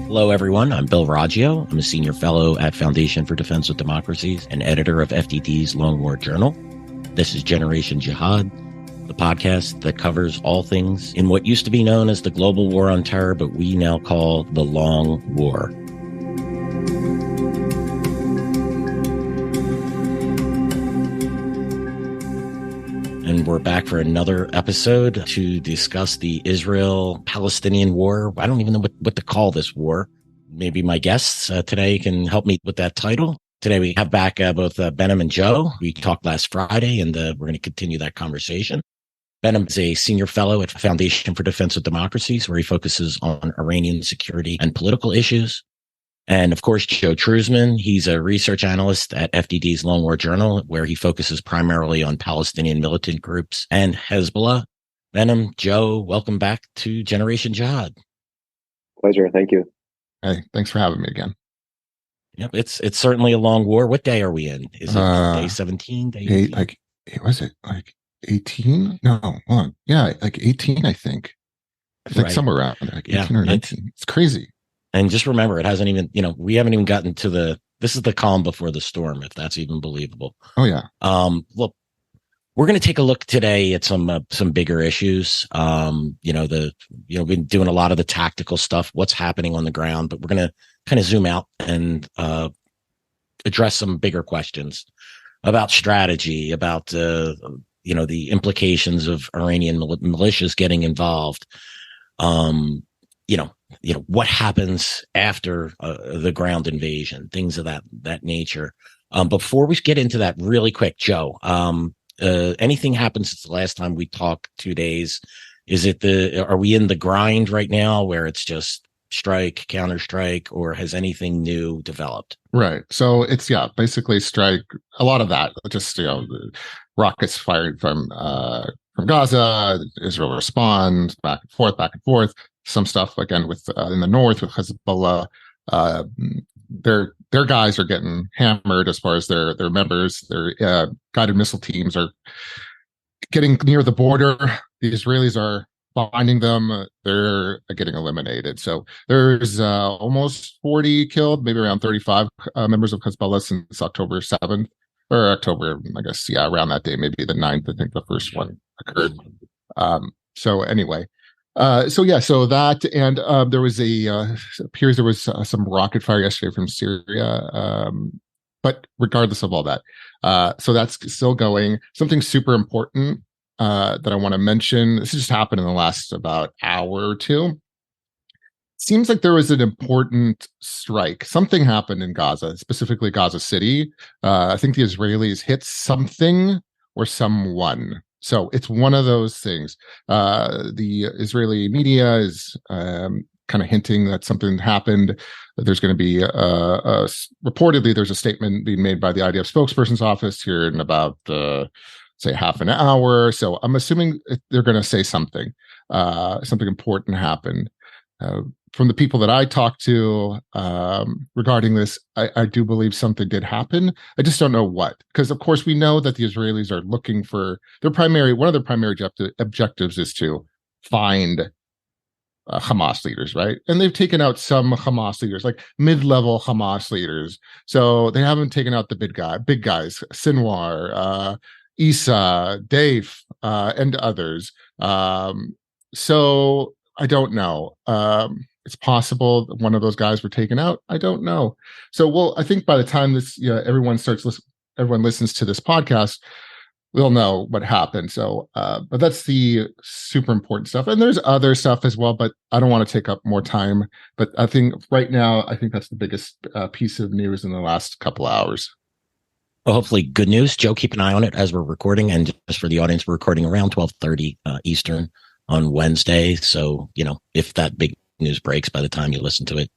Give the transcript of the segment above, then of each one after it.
Hello, everyone. I'm Bill Raggio. I'm a senior fellow at Foundation for Defense of Democracies and editor of FDD's Long War Journal. This is Generation Jihad, the podcast that covers all things in what used to be known as the global war on terror, but we now call the Long War. And we're back for another episode to discuss the Israel-Palestinian war. I don't even know what to call this war. Maybe my guests today can help me with that title. Today we have back both Behnam and Joe. We talked last Friday, and we're going to continue that conversation. Behnam is a senior fellow at Foundation for Defense of Democracies, where he focuses on Iranian security and political issues. And of course, Joe Truzman, he's a research analyst at FDD's Long War Journal, where he focuses primarily on Palestinian militant groups and Hezbollah. Behnam, Joe, welcome back to Generation Jihad. Pleasure. Thank you. Hey, thanks for having me again. Yep, it's certainly a long war. What day are we in? Is it day 17? Day 18? Was it like 18? No, hold on. Yeah, like 18, I think. It's like somewhere around like 18 or 19. It's crazy. And just remember, it hasn't even, we haven't even gotten to this is the calm been the storm, if that's even believable. Oh, yeah. Look, we're going to take a look today at some bigger issues. We've been doing a lot of the tactical stuff, what's happening on the ground, but we're going to kind of zoom out and address some bigger questions about strategy, about, the implications of Iranian militias getting involved. What happens after the ground invasion, things of that nature. Before we get into that really quick, Joe, anything happened since the last time we talked 2 days? Are we in the grind right now where it's just strike, counter-strike, or has anything new developed? Right. So it's, basically strike, a lot of that, just, rockets fired from Gaza, Israel responds, back and forth. Some stuff again with in the north with Hezbollah, their guys are getting hammered as far as their members. Their guided missile teams are getting near the border. The Israelis are finding them. They're getting eliminated. So there's almost 40 killed, maybe around 35 members of Hezbollah since October 7th or October, I guess, around that day, maybe the 9th. I think the first one occurred. So anyway. So that, and there was appears there was some rocket fire yesterday from Syria, but regardless of all that, so that's still going. Something super important that I want to mention, this just happened in the last about hour or two. Seems like there was an important strike. Something happened in Gaza, specifically Gaza City. I think the Israelis hit something or someone. So it's one of those things. The Israeli media is kind of hinting that something happened. That there's going to be reportedly there's a statement being made by the IDF spokesperson's office here in about say half an hour. So I'm assuming they're going to say something important happened. From the people that I talked to regarding this, I do believe something did happen. I just don't know what, because of course we know that the Israelis are looking for one of their primary objectives is to find Hamas leaders, right? And they've taken out some Hamas leaders, like mid-level Hamas leaders. So they haven't taken out the big guys, Sinwar, Issa, Dave, and others. So I don't know. It's possible that one of those guys were taken out. I don't know. So, I think by the time everyone listens to this podcast, we'll know what happened. So, but that's the super important stuff. And there's other stuff as well, but I don't want to take up more time. But I think right now, that's the biggest piece of news in the last couple of hours. Well, hopefully good news. Joe, keep an eye on it as we're recording. And just for the audience, we're recording around 12:30 Eastern on Wednesday. So, if that big news breaks by the time you listen to it,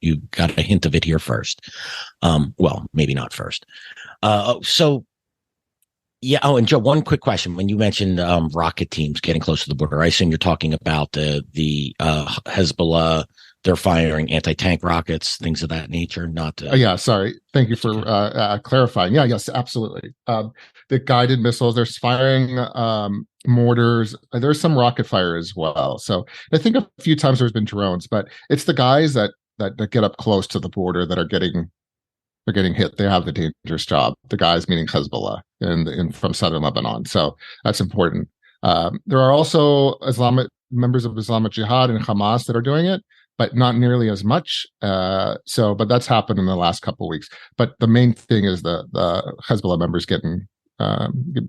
you got a hint of it here first. Maybe not first. And Joe, one quick question. When you mentioned rocket teams getting close to the border, I assume you're talking about the Hezbollah. They're firing anti-tank rockets, things of that nature. Not. Sorry. Thank you for clarifying. Yes, absolutely. the guided missiles. They're firing mortars. There's some rocket fire as well. So I think a few times there's been drones, but it's the guys that get up close to the border that are getting they're getting hit. They have the dangerous job. The guys meaning Hezbollah in from southern Lebanon. So that's important. There are also Islamic members of Islamic Jihad and Hamas that are doing it, but not nearly as much. But that's happened in the last couple of weeks. But the main thing is the Hezbollah members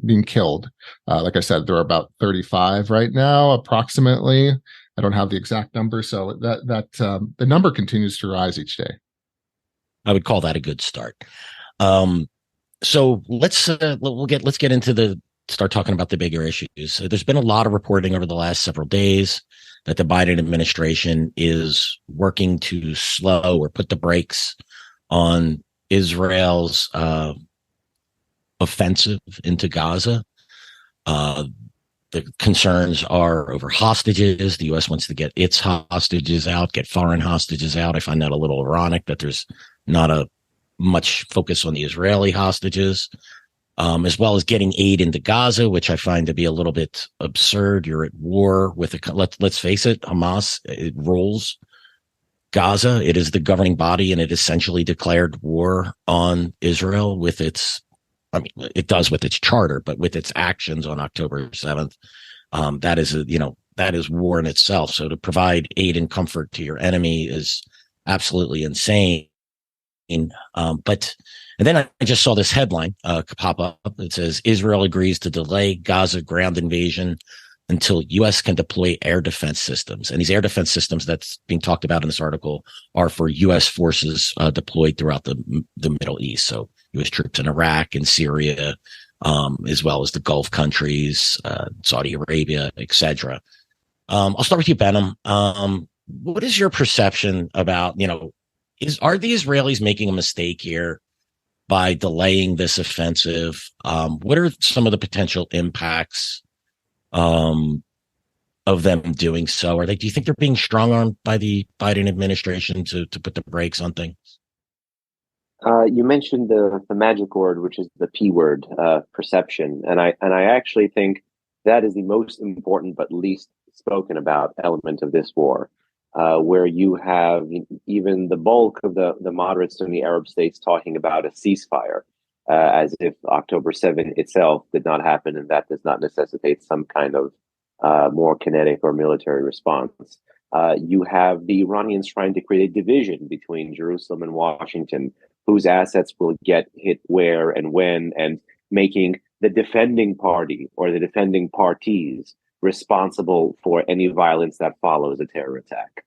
being killed. Like I said, there are about 35 right now, approximately. I don't have the exact number, so the number continues to rise each day. I would call that a good start. So let's get into start talking about the bigger issues. So there's been a lot of reporting over the last several days that the Biden administration is working to slow or put the brakes on Israel's offensive into Gaza. The concerns are over hostages. The U.S. wants to get its hostages out, get foreign hostages out. I find that a little ironic that there's not much focus on the Israeli hostages, as well as getting aid into Gaza, which I find to be a little bit absurd. You're at war with let's face it, Hamas. It rules Gaza. It is the governing body, and it essentially declared war on Israel with its. I mean, it does with its charter, but with its actions on October 7th, that is war in itself. So to provide aid and comfort to your enemy is absolutely insane. And then I just saw this headline pop up. It says Israel agrees to delay Gaza ground invasion until U.S. can deploy air defense systems. And these air defense systems that's being talked about in this article are for U.S. forces deployed throughout the Middle East. So U.S. troops in Iraq and Syria, as well as the Gulf countries, Saudi Arabia, etc. I'll start with you, Behnam. What is your perception about, are the Israelis making a mistake here by delaying this offensive? What are some of the potential impacts of them doing so? Do you think they're being strong-armed by the Biden administration to put the brakes on things? You mentioned the magic word, which is the P word, perception, and I actually think that is the most important but least spoken about element of this war, where you have even the bulk of the moderate Sunni Arab states talking about a ceasefire, as if October 7th itself did not happen, and that does not necessitate some kind of more kinetic or military response. You have the Iranians trying to create a division between Jerusalem and Washington, whose assets will get hit where and when, and making the defending party or the defending parties responsible for any violence that follows a terror attack.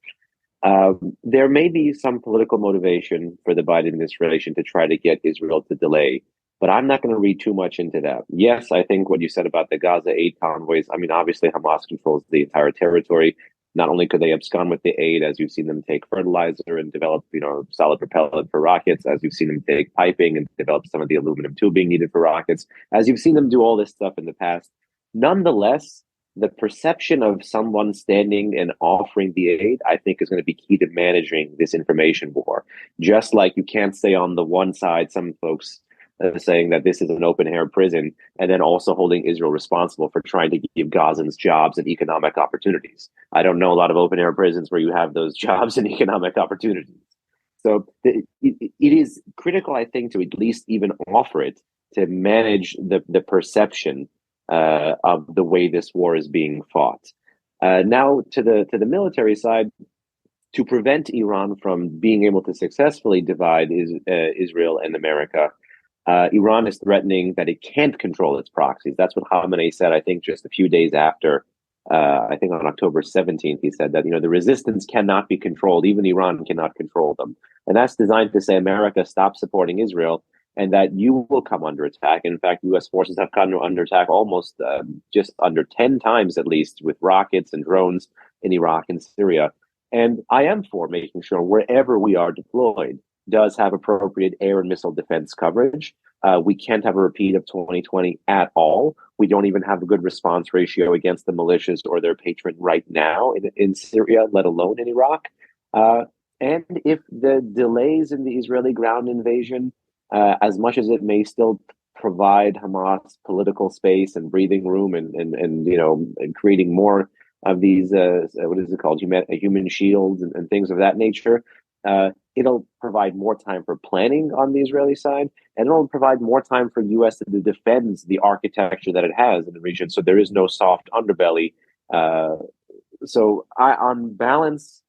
There may be some political motivation for the Biden administration to try to get Israel to delay, but I'm not going to read too much into that. Yes, I think what you said about the Gaza aid convoys, I mean, obviously Hamas controls the entire territory. Not only could they abscond with the aid, as you've seen them take fertilizer and develop, solid propellant for rockets, as you've seen them take piping and develop some of the aluminum tubing needed for rockets, as you've seen them do all this stuff in the past. Nonetheless, the perception of someone standing and offering the aid, I think, is going to be key to managing this information war. Just like you can't say on the one side, some folks saying that this is an open-air prison, and then also holding Israel responsible for trying to give Gazans jobs and economic opportunities. I don't know a lot of open-air prisons where you have those jobs and economic opportunities. So it is critical, I think, to at least even offer it to manage the perception of the way this war is being fought. Now, to the military side, to prevent Iran from being able to successfully divide Israel and America, Iran is threatening that it can't control its proxies. That's what Khamenei said, I think, just a few days after, I think on October 17th, he said that, the resistance cannot be controlled. Even Iran cannot control them. And that's designed to say, America, stop supporting Israel, and that you will come under attack. In fact, U.S. forces have come under attack almost just under 10 times, at least, with rockets and drones in Iraq and Syria. And I am for making sure wherever we are deployed does have appropriate air and missile defense coverage. We can't have a repeat of 2020 at all. We don't even have a good response ratio against the militias or their patron right now in Syria, let alone in Iraq. And if the delays in the Israeli ground invasion, as much as it may still provide Hamas political space and breathing room, and and creating more of these what is it called, human shields and things of that nature. It'll provide more time for planning on the Israeli side, and it'll provide more time for the U.S. to defend the architecture that it has in the region. So there is no soft underbelly. So on balance,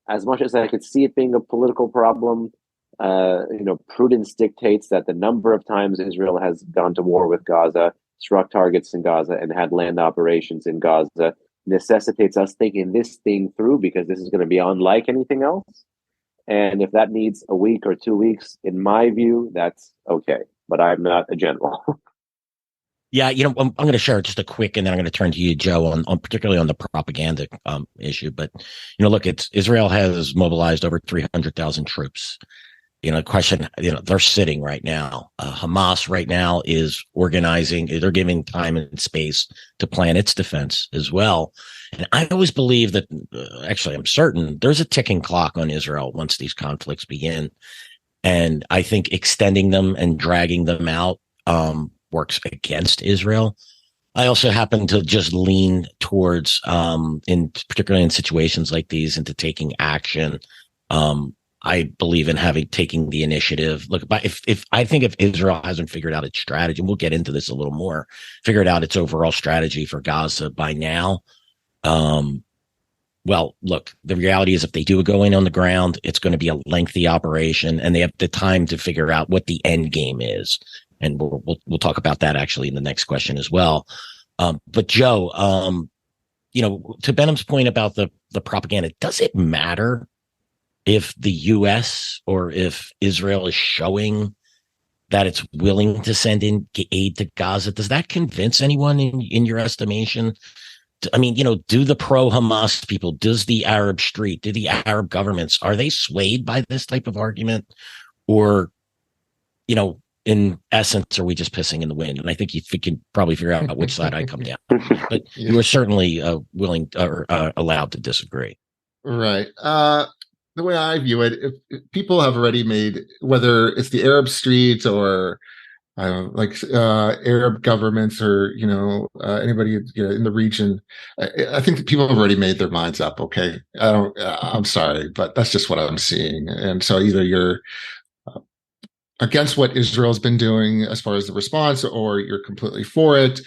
as much as I could see it being a political problem, prudence dictates that the number of times Israel has gone to war with Gaza, struck targets in Gaza, and had land operations in Gaza necessitates us thinking this thing through, because this is going to be unlike anything else. And if that needs a week or 2 weeks, in my view, that's okay. But I'm not a general. Yeah, I'm going to share just a quick, and then I'm going to turn to you, Joe, on particularly on the propaganda issue. But look, Israel has mobilized over 300,000 troops. Question, they're sitting right now. Hamas right now is organizing. They're giving time and space to plan its defense as well. And I always believe that, actually, I'm certain there's a ticking clock on Israel once these conflicts begin. And I think extending them and dragging them out works against Israel. I also happen to just lean towards, particularly in situations like these, into taking action. I believe in taking the initiative. Look, if I think if Israel hasn't figured out its strategy, and we'll get into this a little more, figured out its overall strategy for Gaza by now, well, look, the reality is if they do go in on the ground, it's going to be a lengthy operation, and they have the time to figure out what the end game is. And we'll talk about that actually in the next question as well. But Joe, to Behnam's point about the propaganda, does it matter if the U.S. or if Israel is showing that it's willing to send in aid to Gaza? Does that convince anyone in your estimation? I mean, do the pro-Hamas people, does the Arab street, do the Arab governments, are they swayed by this type of argument? Or, in essence, are we just pissing in the wind? And I think you can probably figure out which side I come down. But you are certainly willing or allowed to disagree. Right. The way I view it, if people have already made, whether it's the Arab streets or Arab governments or anybody in the region, I think that people have already made their minds up. Okay, I'm sorry, but that's just what I'm seeing. And so either you're against what Israel's been doing as far as the response, or you're completely for it.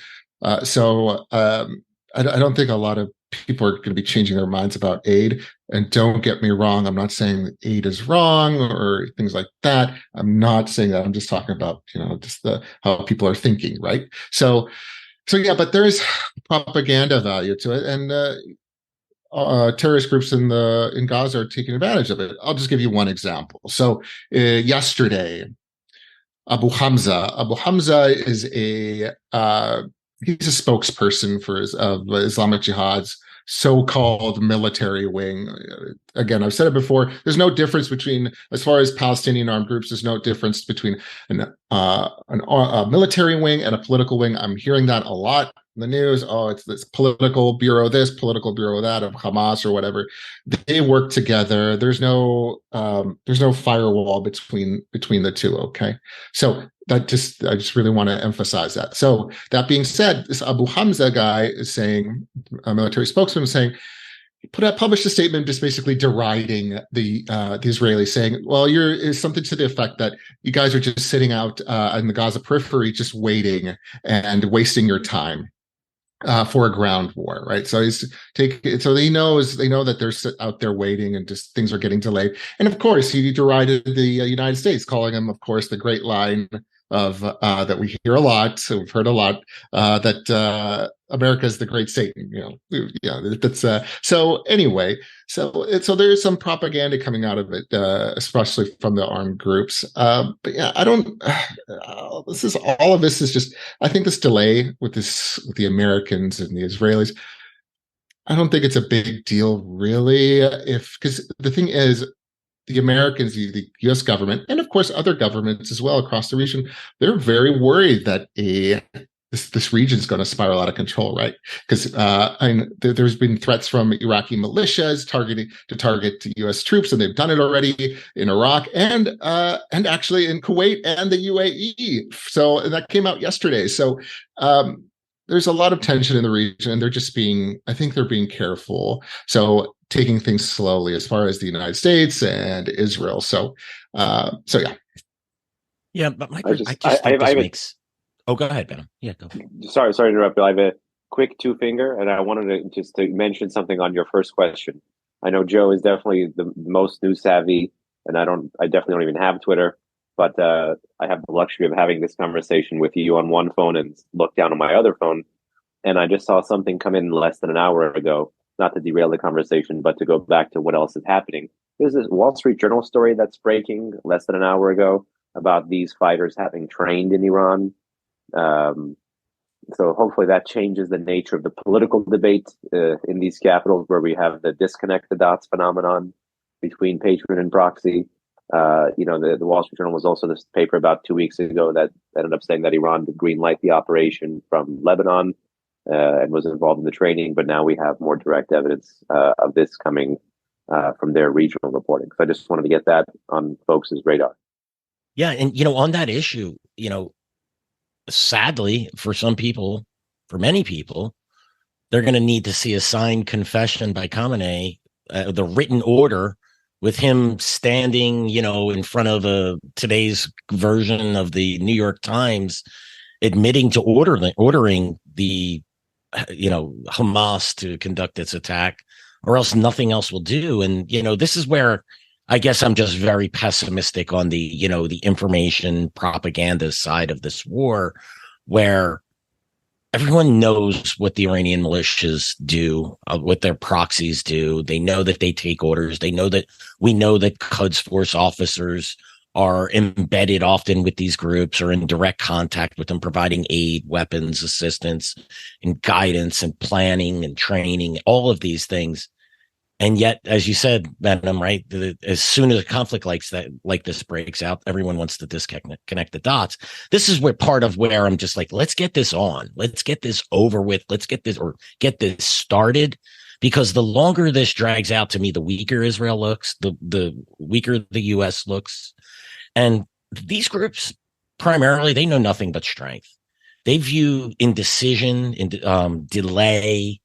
So I don't think a lot of people are going to be changing their minds about aid. And don't get me wrong, I'm not saying that aid is wrong or things like that. I'm not saying that. I'm just talking about, just how people are thinking, right? So yeah, but there is propaganda value to it, and terrorist groups in Gaza are taking advantage of it. I'll just give you one example. So yesterday, Abu Hamza is he's a spokesperson for Islamic Jihad's so-called military wing. Again, I've said it before, there's no difference between, as far as Palestinian armed groups, there's no difference between a military wing and a political wing. I'm hearing that a lot in the news. Oh, it's this political bureau, this political bureau, that of Hamas or whatever. They work together. There's no firewall between the two. Okay, so I just really want to emphasize that. So that being said, this Abu Hamza guy is saying, a military spokesman is saying, published a statement just basically deriding the Israelis, saying, well, is something to the effect that you guys are just sitting out in the Gaza periphery, just waiting and wasting your time for a ground war, right? So they know that they're out there waiting and just things are getting delayed. And of course, he derided the United States, calling him, of course, the great line of that we hear a lot. So we've heard a lot that America is the great Satan. That's so anyway. So there's some propaganda coming out of it, especially from the armed groups. But yeah, I don't. All of this is just. I think this delay with the Americans and the Israelis, I don't think it's a big deal, really. Because the thing is, the Americans, the U.S. government, and of course other governments as well across the region, they're very worried that a this region is going to spiral out of control, right? Because there's been threats from Iraqi militias to target U.S. troops, and they've done it already in Iraq and actually in Kuwait and the UAE. So and that came out yesterday. So there's a lot of tension in the region, and I think they're being careful. So taking things slowly as far as the United States and Israel. So yeah. Yeah, but I just think this makes. Oh, go ahead, Behnam. Yeah, go. Sorry to interrupt, Bill. I have a quick two finger, and I wanted to mention something on your first question. I know Joe is definitely the most news savvy, and I definitely don't even have Twitter, but I have the luxury of having this conversation with you on one phone and look down on my other phone. And I just saw something come in less than an hour ago, not to derail the conversation, but to go back to what else is happening. There's this Wall Street Journal story that's breaking less than an hour ago about these fighters having trained in Iran. So hopefully that changes the nature of the political debate in these capitals, where we have the disconnect the dots phenomenon between patron and proxy. The Wall Street Journal was also this paper about 2 weeks ago that ended up saying that Iran did green light the operation from Lebanon and was involved in the training. But now we have more direct evidence of this coming from their regional reporting. So I just wanted to get that on folks' radar. Yeah, and on that issue, sadly, for many people, they're going to need to see a signed confession by Khamenei, the written order with him standing, in front of today's version of the New York Times, admitting to ordering the, Hamas to conduct its attack, or else nothing else will do. And, this is where I guess I'm just very pessimistic on the, the information propaganda side of this war, where everyone knows what the Iranian militias do, what their proxies do. They know that they take orders. We know that Quds Force officers are embedded often with these groups or in direct contact with them, providing aid, weapons, assistance, and guidance and planning and training, all of these things. And yet, as you said, Behnam, right, as soon as a conflict like this breaks out, everyone wants to disconnect the dots. This is part of where I'm just like, let's get this on. Let's get this over with. Let's get this started. Because the longer this drags out, to me, the weaker Israel looks, the weaker the U.S. looks. And these groups, primarily, they know nothing but strength. They view indecision, delay,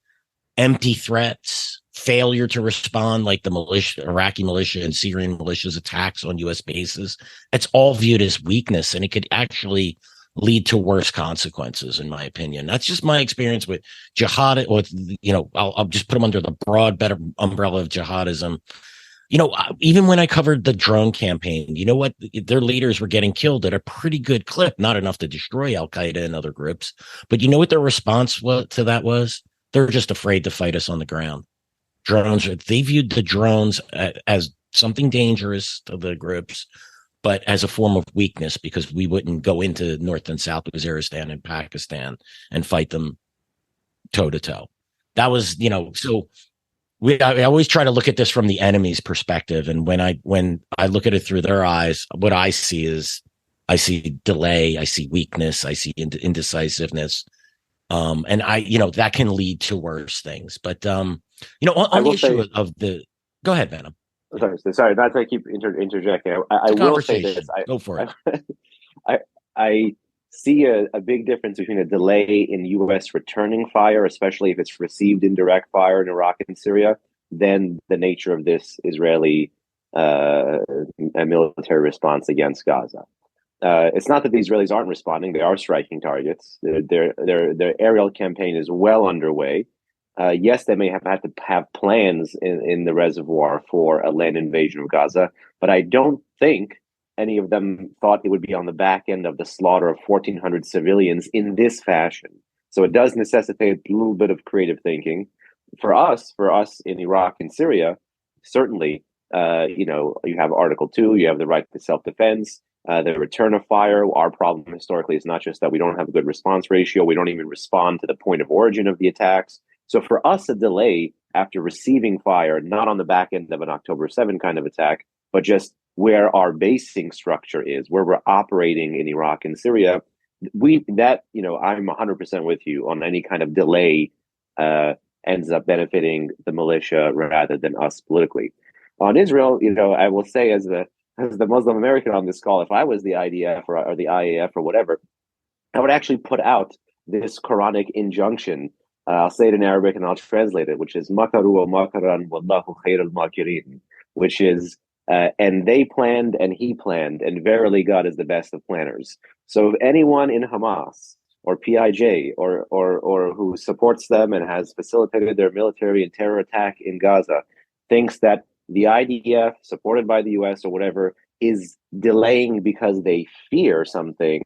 empty threats, failure to respond, like the Iraqi militia and Syrian militias attacks on U.S. bases. It's all viewed as weakness, and it could actually lead to worse consequences, in my opinion. That's just my experience with jihad. Or I'll just put them under the broad, better umbrella of jihadism. Even when I covered the drone campaign, you know what? Their leaders were getting killed at a pretty good clip, not enough to destroy Al-Qaeda and other groups. But you know what their response to that was? They're just afraid to fight us on the ground. They viewed the drones as something dangerous to the groups, but as a form of weakness, because we wouldn't go into North and South Waziristan and Pakistan and fight them toe to toe. That was, so I always try to look at this from the enemy's perspective. And when I look at it through their eyes, what I see is delay, I see weakness, I see indecisiveness. And that can lead to worse things. But, on the issue of the, go ahead, Behnam. Sorry, not to keep interjecting. I will say this. Go for it. I see a big difference between a delay in U.S. returning fire, especially if it's received indirect fire in Iraq and Syria, than the nature of this Israeli military response against Gaza. It's not that the Israelis aren't responding; they are striking targets. Their aerial campaign is well underway. Yes, they may have had to have plans in the reservoir for a land invasion of Gaza, but I don't think any of them thought it would be on the back end of the slaughter of 1,400 civilians in this fashion. So it does necessitate a little bit of creative thinking. For us in Iraq and Syria, certainly, you have Article 2, you have the right to self-defense, the return of fire. Our problem historically is not just that we don't have a good response ratio, we don't even respond to the point of origin of the attacks. So for us, a delay after receiving fire, not on the back end of an October 7 kind of attack, but just where our basing structure is, where we're operating in Iraq and Syria, I'm 100% with you on any kind of delay ends up benefiting the militia rather than us politically. On Israel, I will say as the Muslim American on this call, if I was the IDF or the IAF or whatever, I would actually put out this Quranic injunction. I'll say it in Arabic and I'll translate it, which is makaru wa makaran wallahu khairul makirin, which is and they planned and he planned, and verily God is the best of planners. So if anyone in Hamas or PIJ or who supports them and has facilitated their military and terror attack in Gaza thinks that the IDF, supported by the US or whatever, is delaying because they fear something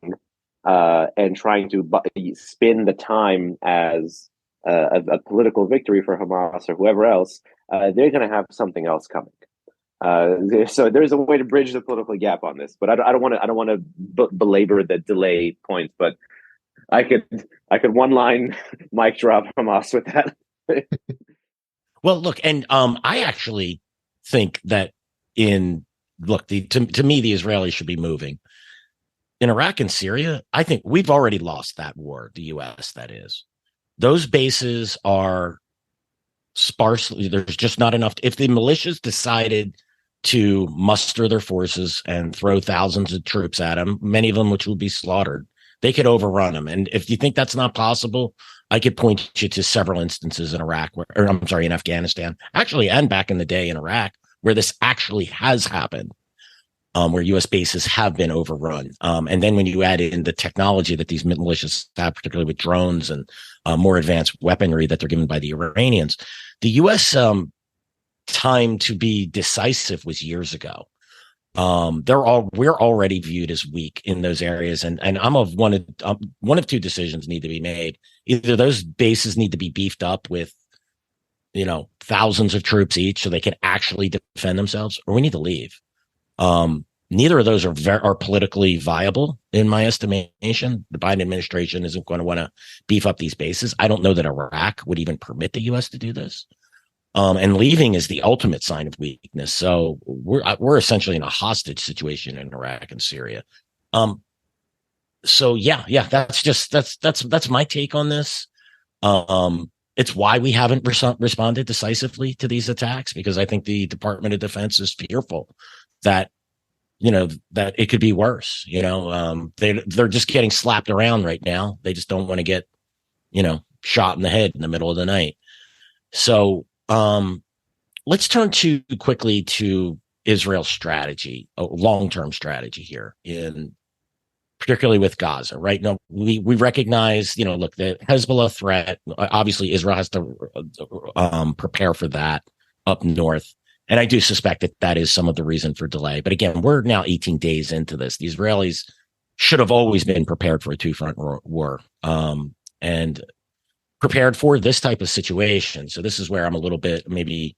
and trying to spin the time as a political victory for Hamas or whoever else, they're going to have something else coming. So there's a way to bridge the political gap on this, but I don't want to belabor the delay point. But I could one line mic drop Hamas with that. Well, look, and I actually think that to me the Israelis should be moving. In Iraq and Syria, I think we've already lost that war, the U.S., that is. Those bases are sparsely, there's just not enough. If the militias decided to muster their forces and throw thousands of troops at them, many of them which would be slaughtered, they could overrun them. And if you think that's not possible, I could point you to several instances in Iraq, in Afghanistan, actually, and back in the day in Iraq, where this actually has happened. Where U.S. bases have been overrun. And then when you add in the technology that these militias have, particularly with drones and more advanced weaponry that they're given by the Iranians, the U.S. Time to be decisive was years ago. We're already viewed as weak in those areas. And I'm of one of two decisions need to be made. Either those bases need to be beefed up with, thousands of troops each so they can actually defend themselves, or we need to leave. Neither of those are politically viable, in my estimation. The Biden administration isn't going to want to beef up these bases. I don't know that Iraq would even permit the U.S. to do this. And leaving is the ultimate sign of weakness. So we're essentially in a hostage situation in Iraq and Syria. So that's my take on this. It's why we haven't responded decisively to these attacks, because I think the Department of Defense is fearful that that it could be worse. They're just getting slapped around right now. They just don't want to get shot in the head in the middle of the night. So let's turn quickly to Israel's strategy, a long-term strategy here, particularly with Gaza. Right now, we recognize the Hezbollah threat. Obviously, Israel has to prepare for that up north. And I do suspect that is some of the reason for delay. But again, we're now 18 days into this. The Israelis should have always been prepared for a two-front war and prepared for this type of situation. So this is where I'm a little bit maybe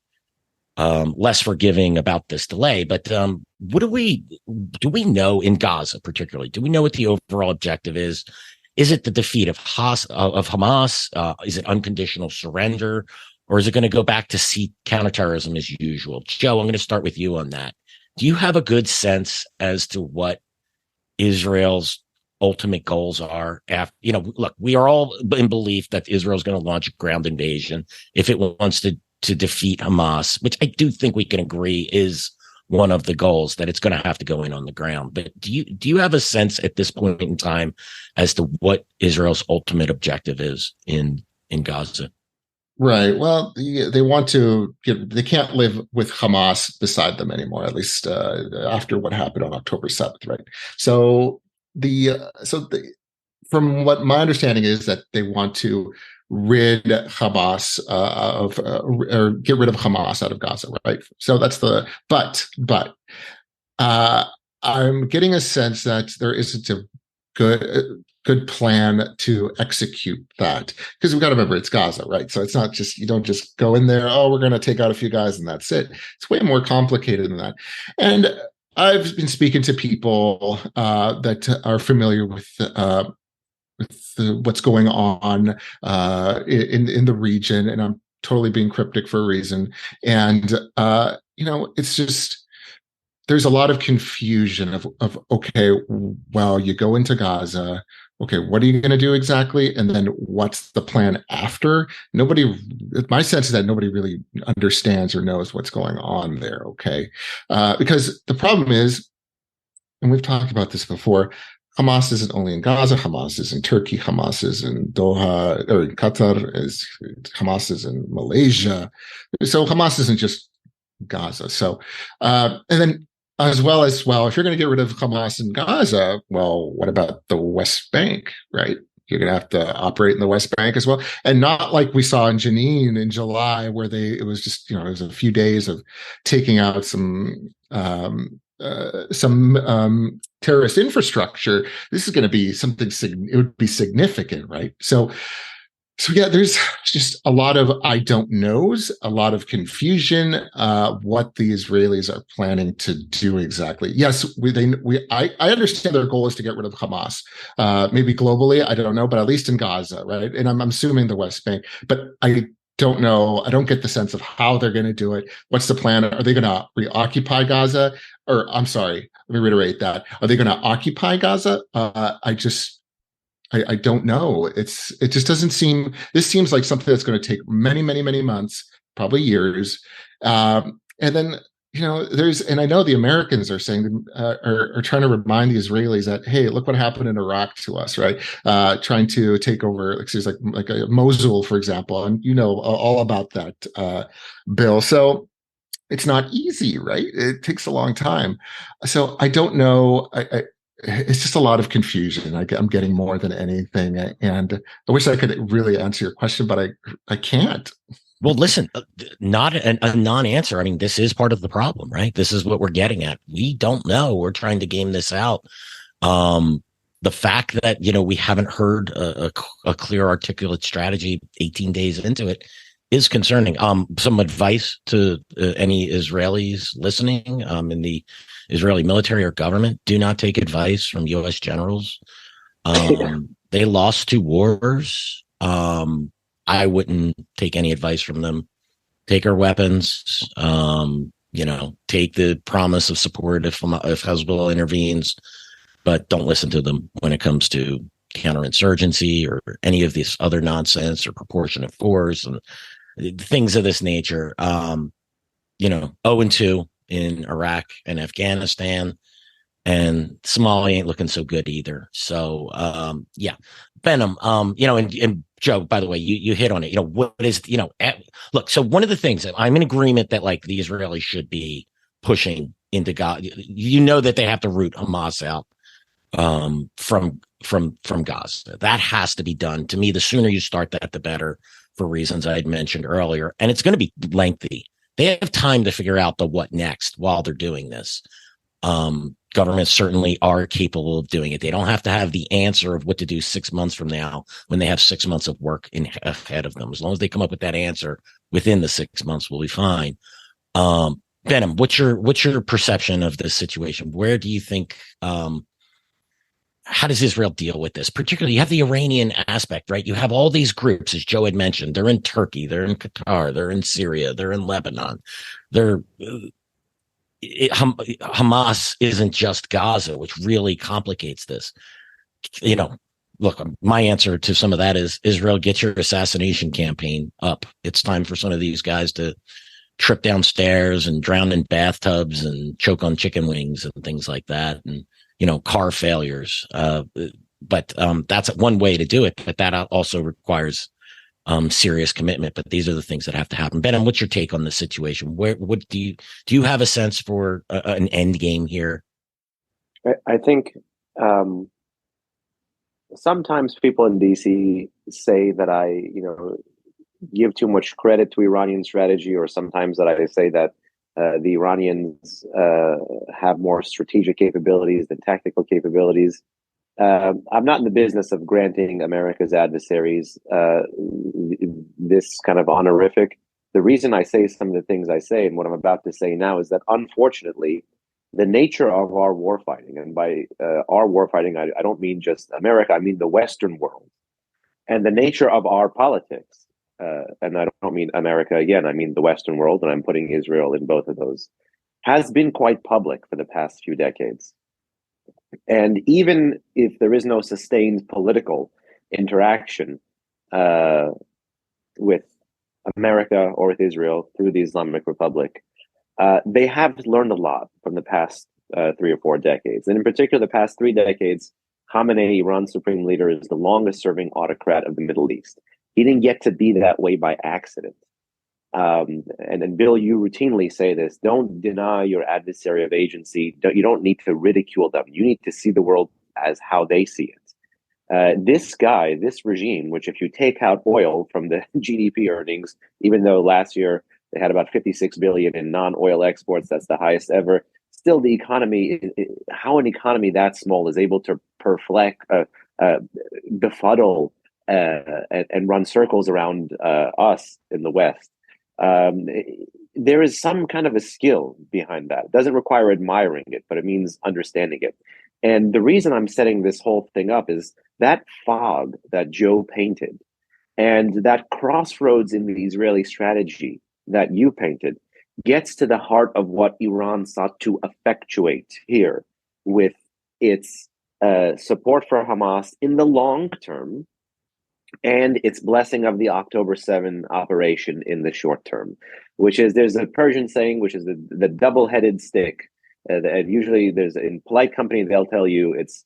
less forgiving about this delay. But what do we know in Gaza particularly? Do we know what the overall objective is? Is it the defeat of Hamas? Is it unconditional surrender? Or is it going to go back to see counterterrorism as usual? Joe, I'm going to start with you on that. Do you have a good sense as to what Israel's ultimate goals are? Look, we are all in belief that Israel's going to launch a ground invasion if it wants to defeat Hamas, which I do think we can agree is one of the goals, that it's going to have to go in on the ground. But do you have a sense at this point in time as to what Israel's ultimate objective is in Gaza? Right. Well, they want to they can't live with Hamas beside them anymore, at least after what happened on October 7th. Right. So from what my understanding is that they want to rid Hamas or get rid of Hamas out of Gaza. Right. So that's but I'm getting a sense that there isn't a good plan to execute that, because we've got to remember it's Gaza, right? So it's not just, you don't just go in there, we're going to take out a few guys and that's it. It's way more complicated than that. And I've been speaking to people that are familiar with what's going on in the region, and I'm totally being cryptic for a reason. And it's just, there's a lot of confusion of okay, well, you go into Gaza, okay, what are you going to do exactly? And then what's the plan after? Nobody, my sense is that nobody really understands or knows what's going on there. Okay. Because the problem is, and we've talked about this before, Hamas isn't only in Gaza, Hamas is in Turkey, Hamas is in Doha, or in Qatar, Hamas is in Malaysia. So Hamas isn't just Gaza. So, and then as well as, well, if you're going to get rid of Hamas in Gaza, well, what about the West Bank, right? You're going to have to operate in the West Bank as well. And not like we saw in Jenin in July, where it was just, it was a few days of taking out some terrorist infrastructure. This is going to be something, it would be significant, right? So yeah, there's just a lot of I don't knows, a lot of confusion. What the Israelis are planning to do exactly? Yes, I understand their goal is to get rid of Hamas. Maybe globally, I don't know, but at least in Gaza, right? And I'm assuming the West Bank, but I don't know. I don't get the sense of how they're going to do it. What's the plan? Are they going to reoccupy Gaza? Or I'm sorry, let me reiterate that. Are they going to occupy Gaza? I don't know. It just doesn't seem. This seems like something that's going to take many, many, many months, probably years. And then and I know the Americans are saying are trying to remind the Israelis that, hey, look what happened in Iraq to us, right? Trying to take over, like Mosul, for example, and all about that bill. So it's not easy, right? It takes a long time. So I don't know. It's just a lot of confusion. I'm getting more than anything, and I wish I could really answer your question, but I can't. Well, listen, not a non-answer. I mean, this is part of the problem, right? This is what we're getting at. We don't know. We're trying to game this out. The fact that we haven't heard a clear, articulate strategy 18 days into it is concerning. Some advice to any Israelis listening in the Israeli military or government: do not take advice from U.S. generals. They lost 2 wars. I wouldn't take any advice from them. Take our weapons. Take the promise of support if Hezbollah intervenes, but don't listen to them when it comes to counterinsurgency or any of this other nonsense or proportionate force and things of this nature. 0-2 in Iraq and Afghanistan, and Somalia ain't looking so good either. So, yeah, Behnam, and Joe, by the way, you hit on it. What is, look, so one of the things that I'm in agreement that like the Israelis should be pushing into Gaza, that they have to root Hamas out from Gaza. That has to be done. To me, the sooner you start that, the better, for reasons I had mentioned earlier. And it's going to be lengthy. They have time to figure out the what next while they're doing this. Governments certainly are capable of doing it. They don't have to have the answer of what to do 6 months from now when they have 6 months of work ahead of them. As long as they come up with that answer within the 6 months, we'll be fine. Behnam, what's your perception of this situation? Where do you think, how does Israel deal with this? Particularly, you have the Iranian aspect, right? You have all these groups, as Joe had mentioned. They're in Turkey, they're in Qatar, they're in Syria, they're in Lebanon. Hamas isn't just Gaza, which really complicates this. Look, my answer to some of that is Israel, get your assassination campaign up. It's time for some of these guys to trip downstairs and drown in bathtubs and choke on chicken wings and things like that. And, car failures. But that's one way to do it. But that also requires serious commitment. But these are the things that have to happen. Behnam, what's your take on the situation? What do you have a sense for an end game here? I think sometimes people in DC say that I, give too much credit to Iranian strategy, or sometimes that I say that the Iranians have more strategic capabilities than tactical capabilities. I'm not in the business of granting America's adversaries this kind of honorific. The reason I say some of the things I say and what I'm about to say now is that, unfortunately, the nature of our warfighting, and by our warfighting, I don't mean just America, I mean the Western world, and the nature of our politics, and I don't mean America again, I mean the Western world, and I'm putting Israel in both of those, has been quite public for the past few decades. And even if there is no sustained political interaction with America or with Israel through the Islamic Republic, they have learned a lot from the past 3 or 4 decades. And in particular, the past 3 decades, Khamenei, Iran's supreme leader, is the longest serving autocrat of the Middle East. He didn't get to be that way by accident. And Bill, you routinely say this: don't deny your adversary of agency. You don't need to ridicule them. You need to see the world as how they see it. This guy, this regime, which if you take out oil from the GDP earnings, even though last year they had about 56 billion in non-oil exports, that's the highest ever. Still, the economy, how an economy that small is able to befuddle, and run circles around us in the West. There is some kind of a skill behind that. It doesn't require admiring it, but it means understanding it. And the reason I'm setting this whole thing up is that fog that Joe painted and that crossroads in the Israeli strategy that you painted gets to the heart of what Iran sought to effectuate here with its support for Hamas in the long term and its blessing of the October 7 operation in the short term, which is, there's a Persian saying, which is the double-headed stick. And usually there's, in polite company, they'll tell you it's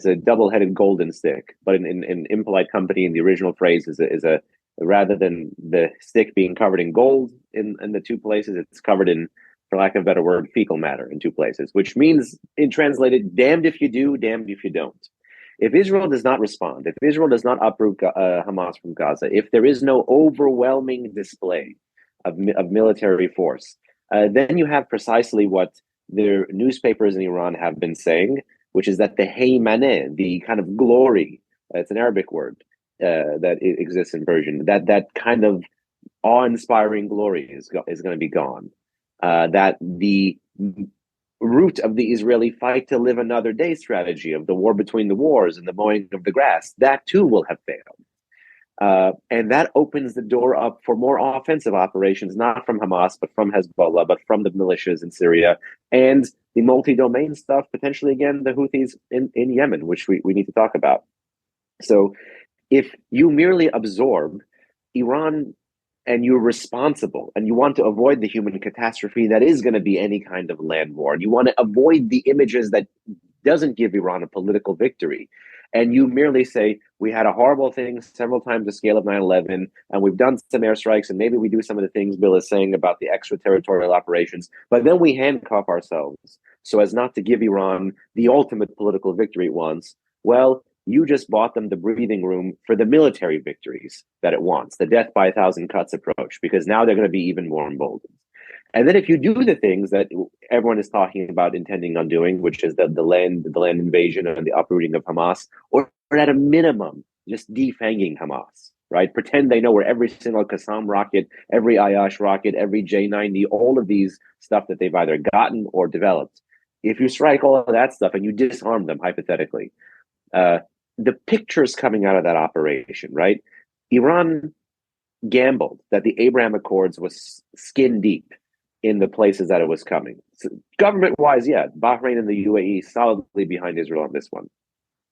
a double-headed golden stick. But in impolite company, in the original phrase is a rather than the stick being covered in gold in the two places, it's covered in, for lack of a better word, fecal matter in two places, which means, in translated, damned if you do, damned if you don't. If Israel does not respond, if Israel does not uproot Hamas from Gaza, if there is no overwhelming display of military force, then you have precisely what the newspapers in Iran have been saying, which is that the heymaneh, the kind of glory, it's an Arabic word that exists in Persian, that kind of awe-inspiring glory is going to be gone. That the root of the Israeli fight to live another day strategy of the war between the wars and the mowing of the grass, that too will have failed. And that opens the door up for more offensive operations, not from Hamas, but from Hezbollah, but from the militias in Syria, and the multi-domain stuff, potentially, again, the Houthis in Yemen, which we need to talk about. So if you merely absorb Iran and you're responsible and you want to avoid the human catastrophe that is going to be any kind of land war, and you want to avoid the images that doesn't give Iran a political victory, and you merely say, we had a horrible thing several times the scale of 9/11, and we've done some airstrikes, and maybe we do some of the things Bill is saying about the extraterritorial operations, but then we handcuff ourselves so as not to give Iran the ultimate political victory it wants, well, you just bought them the breathing room for the military victories that it wants, the death by 1,000 cuts approach, because now they're going to be even more emboldened. And then if you do the things that everyone is talking about intending on doing, which is the land invasion and the uprooting of Hamas, or at a minimum, just defanging Hamas, right? Pretend they know where every single Qassam rocket, every Ayash rocket, every J-90, all of these stuff that they've either gotten or developed. If you strike all of that stuff and you disarm them, hypothetically, the pictures coming out of that operation, right? Iran gambled that the Abraham Accords was skin deep in the places that it was coming. So government-wise, yeah, Bahrain and the UAE solidly behind Israel on this one.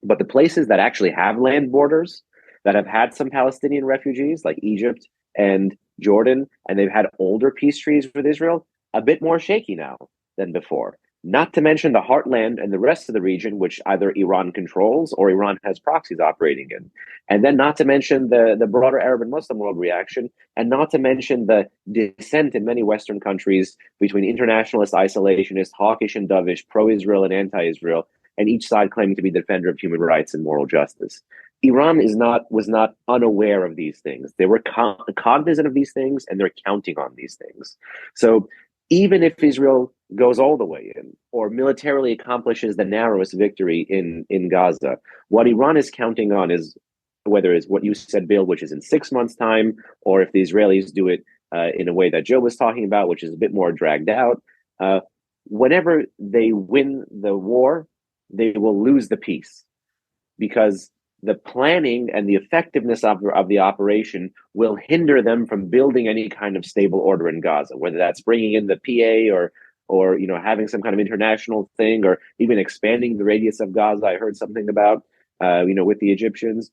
But the places that actually have land borders, that have had some Palestinian refugees, like Egypt and Jordan, and they've had older peace treaties with Israel, a bit more shaky now than before. Not to mention the heartland and the rest of the region, which either Iran controls or Iran has proxies operating in. And then not to mention the broader Arab and Muslim world reaction, and not to mention the dissent in many Western countries between internationalist, isolationist, hawkish and dovish, pro-Israel and anti-Israel, and each side claiming to be the defender of human rights and moral justice. Iran was not unaware of these things. They were cognizant of these things, and they're counting on these things. So even if Israel goes all the way in or militarily accomplishes the narrowest victory in Gaza, what Iran is counting on is, whether it's what you said, Bill, which is in 6 months' time, or if the Israelis do it in a way that Joe was talking about, which is a bit more dragged out, whenever they win the war, they will lose the peace, because the planning and the effectiveness of the operation will hinder them from building any kind of stable order in Gaza, whether that's bringing in the PA or having some kind of international thing, or even expanding the radius of Gaza. I heard something about with the Egyptians,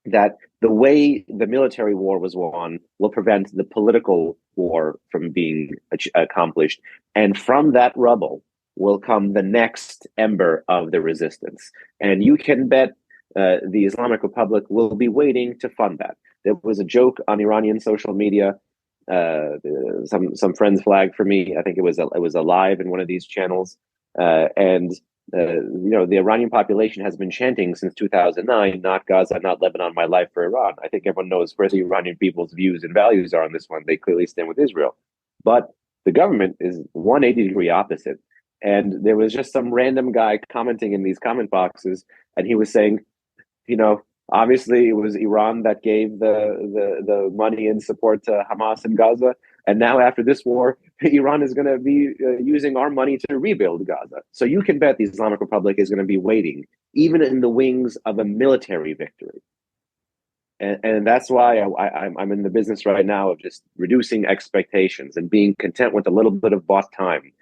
that the way the military war was won will prevent the political war from being accomplished. And from that rubble will come the next ember of the resistance. And you can bet the Islamic Republic will be waiting to fund that. There was a joke on Iranian social media. Some friends flagged for me. I think it was a live in one of these channels, and the Iranian population has been chanting since 2009, "Not Gaza, not Lebanon, my life for Iran." I think everyone knows where the Iranian people's views and values are on this one. They clearly stand with Israel, but the government is 180-degree opposite. And there was just some random guy commenting in these comment boxes, and he was saying, obviously it was Iran that gave the money and support to Hamas in Gaza, and now after this war, Iran is going to be using our money to rebuild Gaza. So you can bet the Islamic Republic is going to be waiting, even in the wings of a military victory. And that's why I'm in the business right now of just reducing expectations and being content with a little bit of bought time.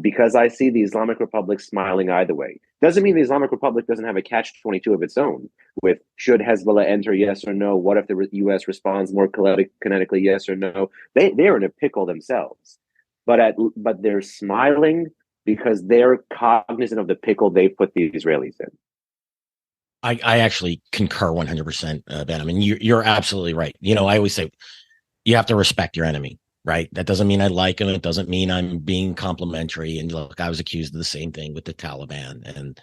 Because I see the Islamic Republic smiling either way. Doesn't mean the Islamic Republic doesn't have a catch-22 of its own with, should Hezbollah enter, yes or no? What if the U.S. responds more kinetically, yes or no? They're in a pickle themselves. But they're smiling because they're cognizant of the pickle they put the Israelis in. I actually concur 100%, Behnam. And you're absolutely right. I always say you have to respect your enemy. Right. That doesn't mean I like him. It doesn't mean I'm being complimentary. And look, I was accused of the same thing with the Taliban. And,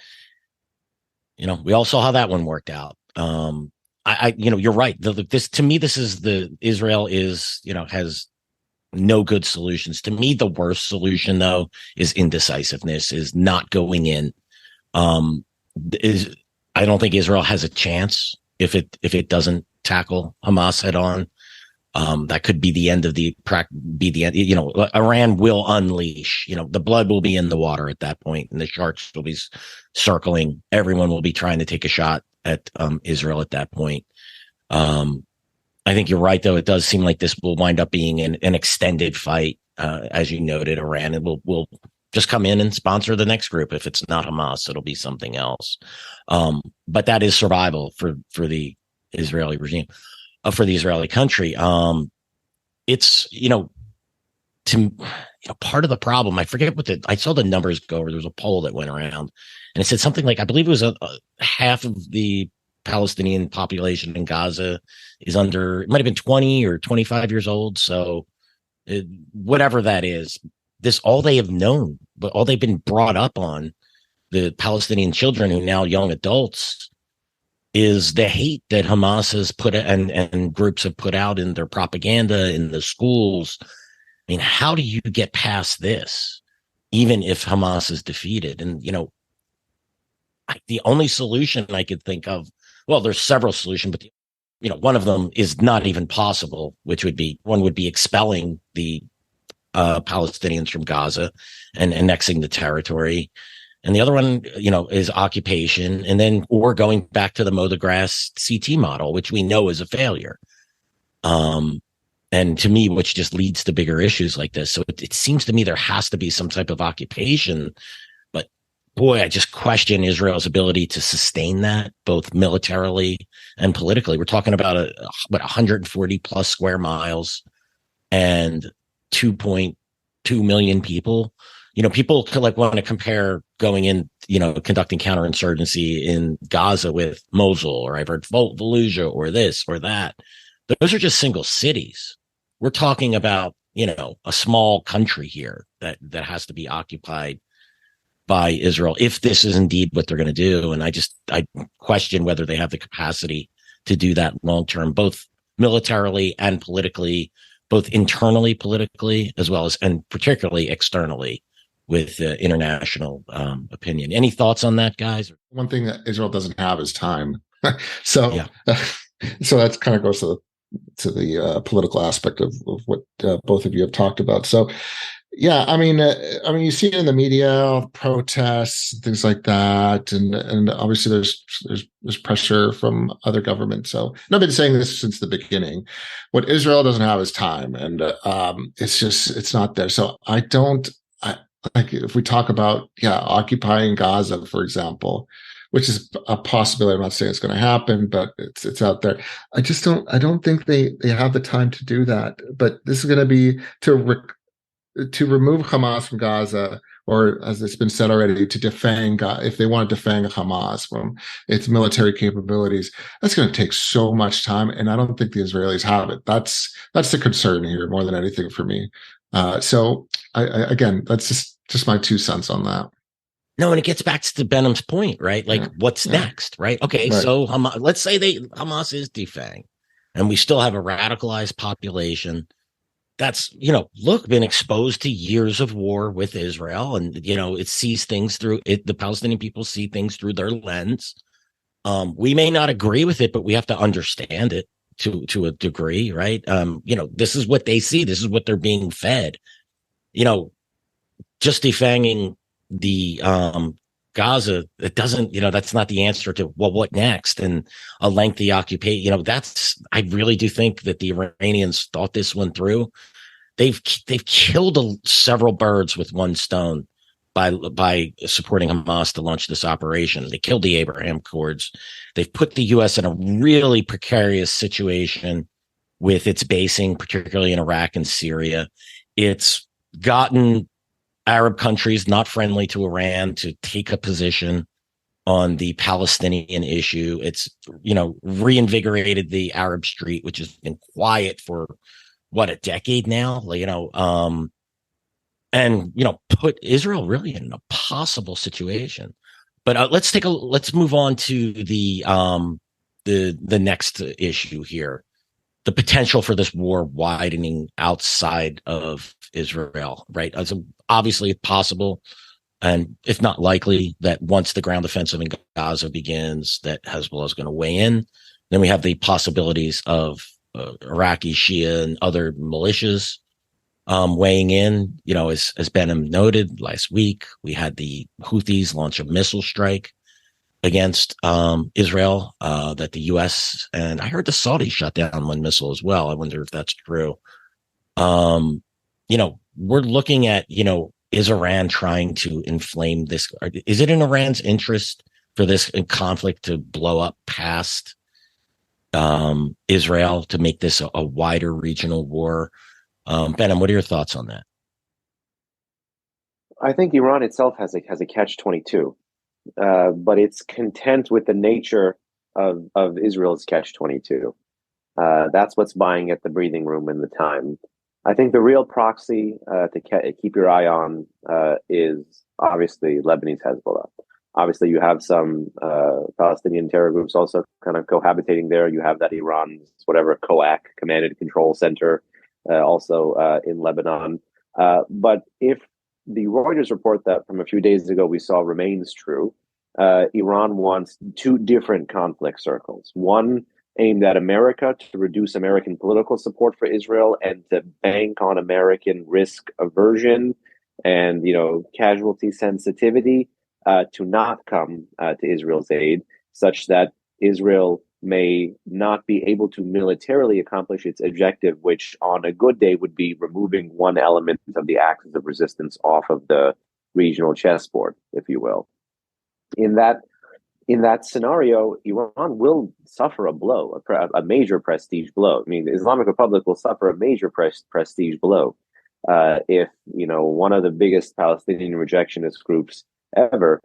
we all saw how that one worked out. You're right. This is Israel is, has no good solutions. To me, the worst solution, though, is indecisiveness, is not going in. I don't think Israel has a chance if it doesn't tackle Hamas head on. That could be the end of Iran will unleash, the blood will be in the water at that point, and the sharks will be circling. Everyone will be trying to take a shot at Israel at that point. I think you're right, though. It does seem like this will wind up being an extended fight. As you noted, Iran will just come in and sponsor the next group. If it's not Hamas, it'll be something else. But that is survival for the Israeli regime. For the Israeli country. It's, part of the problem, I forget I saw the numbers go over. There was a poll that went around and it said something like, I believe it was half of the Palestinian population in Gaza is it might've been 20 or 25 years old. So whatever that is, all they have known, but all they've been brought up on, the Palestinian children who are now young adults, is the hate that Hamas has put and groups have put out in their propaganda in the schools. I mean, how do you get past this, even if Hamas is defeated? And, the only solution I could think of, well, there's several solutions, but, one of them is not even possible, which would be expelling the Palestinians from Gaza and annexing the territory. And the other one, is occupation. And then we're going back to the mow the grass CT model, which we know is a failure. And to me, which just leads to bigger issues like this. So it seems to me there has to be some type of occupation. But boy, I just question Israel's ability to sustain that, both militarily and politically. We're talking about 140 plus square miles and 2.2 million people. People could want to compare going in, conducting counterinsurgency in Gaza with Mosul, or I've heard Fallujah, or this or that. Those are just single cities. We're talking about, a small country here that has to be occupied by Israel, if this is indeed what they're going to do. And I question whether they have the capacity to do that long term, both militarily and politically, both internally politically, as well as, and particularly externally, with international opinion. Any thoughts on that, guys? One thing that Israel doesn't have is time. So yeah. So that kind of goes to the political aspect of what both of you have talked about. So, yeah, I mean, you see it in the media, protests, things like that, and obviously there's pressure from other governments. So, and I've been saying this since the beginning. What Israel doesn't have is time, and it's not there. So like if we talk about occupying Gaza, for example, which is a possibility. I'm not saying it's going to happen, but it's out there. I don't think they have the time to do that. But this is going to be to remove Hamas from Gaza, or as it's been said already, to defang if they want to defang Hamas from its military capabilities. That's going to take so much time, and I don't think the Israelis have it. That's the concern here more than anything for me. So again, that's just my 2 cents on that. No, and it gets back to Behnam's point, right? Like, what's next, right? Okay, right. So let's say Hamas is defanged, and we still have a radicalized population that's, been exposed to years of war with Israel, and it sees things through it. The Palestinian people see things through their lens. We may not agree with it, but we have to understand it to a degree, right? This is what they see. This is what they're being fed. Just defanging the Gaza, it doesn't, that's not the answer to, well, what next? And a lengthy occupation, I really do think that the Iranians thought this one through. They've killed several birds with one stone by supporting Hamas to launch this operation. They killed the Abraham Accords. They've put the U.S. in a really precarious situation with its basing, particularly in Iraq and Syria. It's gotten Arab countries not friendly to Iran to take a position on the Palestinian issue. It's, reinvigorated the Arab street, which has been quiet for a decade now, and, put Israel really in an impossible situation. But let's move on to the next issue here. The potential for this war widening outside of Israel, right? As obviously possible, and if not likely, that once the ground offensive in Gaza begins, that Hezbollah is going to weigh in. Then we have the possibilities of Iraqi Shia and other militias weighing in. As Behnam noted last week, we had the Houthis launch a missile strike against Israel that the U.S. and I heard the Saudis shut down one missile as well. I wonder if that's true. We're looking at, is Iran trying to inflame this? Is it in Iran's interest for this conflict to blow up past Israel, to make this a wider regional war? Behnam, what are your thoughts on that? I think Iran itself has a catch-22. But it's content with the nature of Israel's catch-22. That's what's buying at the breathing room and the time. I think the real proxy to keep your eye on is obviously Lebanese Hezbollah. Obviously, you have some Palestinian terror groups also kind of cohabitating there. You have that Iran's COAC, Command and Control Center, also in Lebanon. But if the Reuters report that from a few days ago we saw remains true, Iran wants two different conflict circles. One aimed at America to reduce American political support for Israel and to bank on American risk aversion and casualty sensitivity to not come to Israel's aid, such that Israel may not be able to militarily accomplish its objective, which on a good day would be removing one element of the axis of resistance off of the regional chessboard, if you will. In that scenario, Iran will suffer a blow, a major prestige blow. I mean, the Islamic Republic will suffer a major prestige blow if one of the biggest Palestinian rejectionist groups ever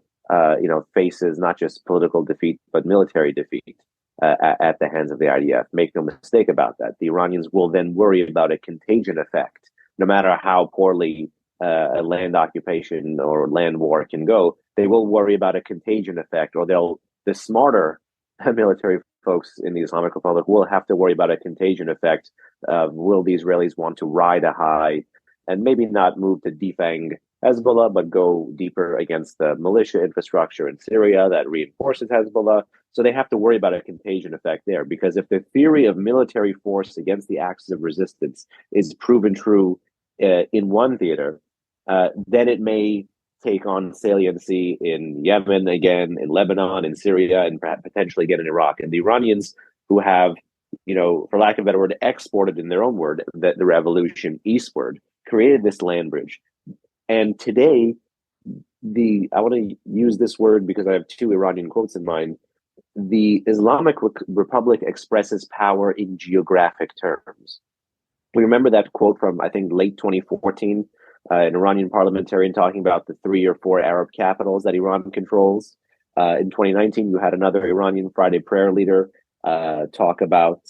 faces not just political defeat but military defeat at the hands of the IDF. Make no mistake about that. The Iranians will then worry about a contagion effect, no matter how poorly a land occupation or land war can go. They will worry about a contagion effect, or the smarter military folks in the Islamic Republic will have to worry about a contagion effect. Will the Israelis want to ride a high and maybe not move to defang Hezbollah, but go deeper against the militia infrastructure in Syria that reinforces Hezbollah? So they have to worry about a contagion effect there, because if the theory of military force against the axis of resistance is proven true in one theater, then it may take on saliency in Yemen again, in Lebanon, in Syria, and potentially again in Iraq. And the Iranians, who have, for lack of a better word, exported, in their own word, the revolution eastward, created this land bridge. And today, I want to use this word because I have two Iranian quotes in mind. The Islamic Republic expresses power in geographic terms. We remember that quote from, I think, late 2014, an Iranian parliamentarian talking about the 3 or 4 Arab capitals that Iran controls. In 2019, you had another Iranian Friday prayer leader talk about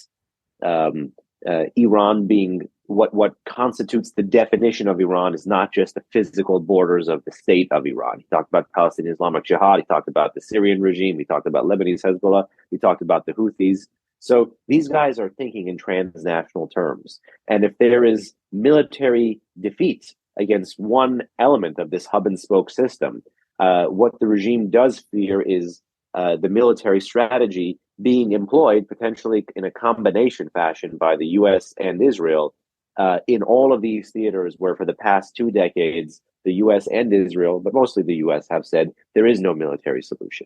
Iran being what constitutes the definition of Iran is not just the physical borders of the state of Iran. He talked about Palestinian Islamic Jihad. He talked about the Syrian regime. He talked about Lebanese Hezbollah. He talked about the Houthis. So these guys are thinking in transnational terms. And if there is military defeat against one element of this hub and spoke system, what the regime does fear is the military strategy being employed potentially in a combination fashion by the US and Israel in all of these theaters where for the past 2 decades, the US and Israel, but mostly the US, have said there is no military solution.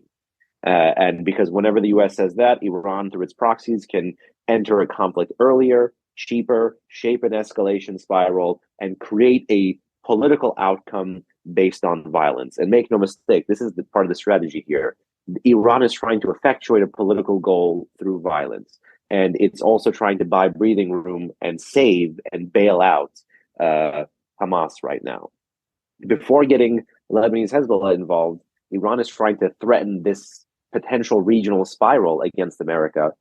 And because whenever the US says that, Iran, through its proxies, can enter a conflict earlier, cheaper, shape an escalation spiral, and create a political outcome based on violence. And make no mistake, this is the part of the strategy here. Iran is trying to effectuate a political goal through violence. And it's also trying to buy breathing room and save and bail out Hamas right now. Before getting Lebanese Hezbollah involved, Iran is trying to threaten this potential regional spiral against America,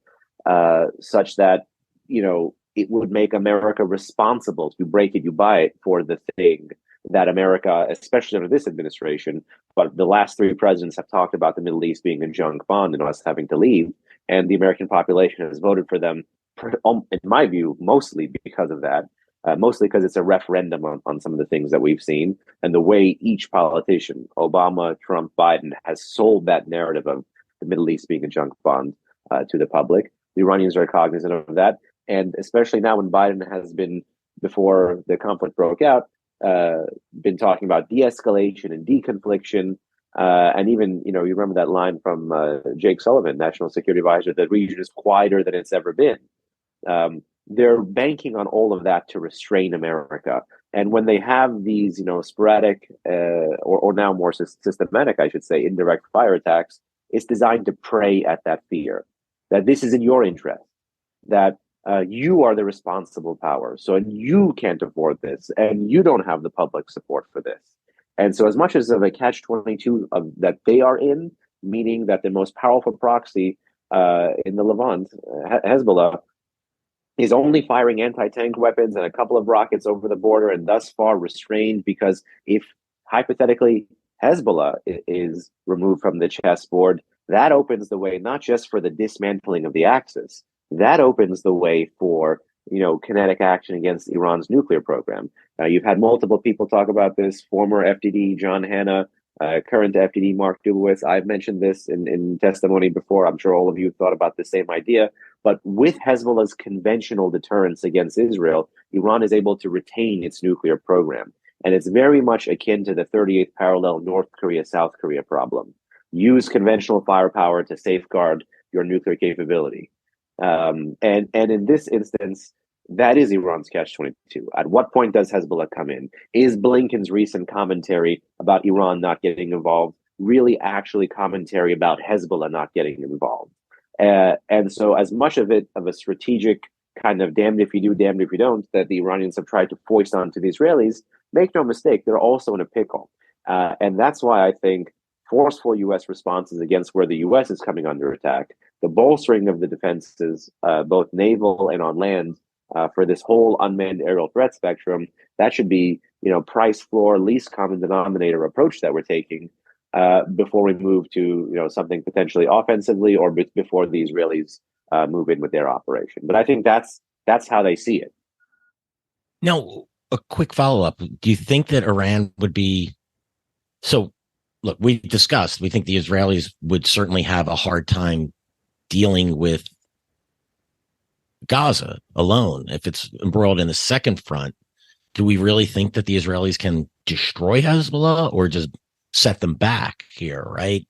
such that, it would make America responsible. If you break it, you buy it, for the thing that America, especially under this administration, but the last 3 presidents have talked about the Middle East being a junk bond and us having to leave. And the American population has voted for them, in my view, mostly because of that, mostly because it's a referendum on some of the things that we've seen. And the way each politician, Obama, Trump, Biden, has sold that narrative of the Middle East being a junk bond to the public. The Iranians are cognizant of that. And especially now when Biden has been, before the conflict broke out, been talking about de-escalation and deconfliction. And even, you remember that line from Jake Sullivan, National Security Advisor, the region is quieter than it's ever been. They're banking on all of that to restrain America. And when they have these, sporadic or now more systematic, I should say, indirect fire attacks, it's designed to prey at that fear that this is in your interest, that you are the responsible power. So you can't afford this, and you don't have the public support for this. And so as much as of a catch-22 that they are in, meaning that the most powerful proxy in the Levant, Hezbollah, is only firing anti-tank weapons and a couple of rockets over the border, and thus far restrained, because if hypothetically Hezbollah is removed from the chessboard, that opens the way not just for the dismantling of the Axis, that opens the way for kinetic action against Iran's nuclear program. You've had multiple people talk about this, former FDD John Hanna, current FDD Mark Dubowitz. I've mentioned this in testimony before. I'm sure all of you thought about the same idea. But with Hezbollah's conventional deterrence against Israel, Iran is able to retain its nuclear program. And it's very much akin to the 38th parallel North Korea-South Korea problem. Use conventional firepower to safeguard your nuclear capability. And in this instance, that is Iran's catch-22. At what point does Hezbollah come in? Is Blinken's recent commentary about Iran not getting involved really actually commentary about Hezbollah not getting involved? And so as much of it of a strategic kind of damned if you do, damned if you don't, that the Iranians have tried to foist onto the Israelis, make no mistake, they're also in a pickle. And that's why I think forceful U.S. responses against where the U.S. is coming under attack, the bolstering of the defenses, both naval and on land, for this whole unmanned aerial threat spectrum, that should be, price floor, least common denominator approach that we're taking before we move to, something potentially offensively, or before the Israelis move in with their operation. But I think that's how they see it. Now, a quick follow-up. Do you think that Iran would be... So, look, we discussed, we think the Israelis would certainly have a hard time dealing with Gaza alone. If it's embroiled in the second front, do we really think that the Israelis can destroy Hezbollah or just set them back here, right?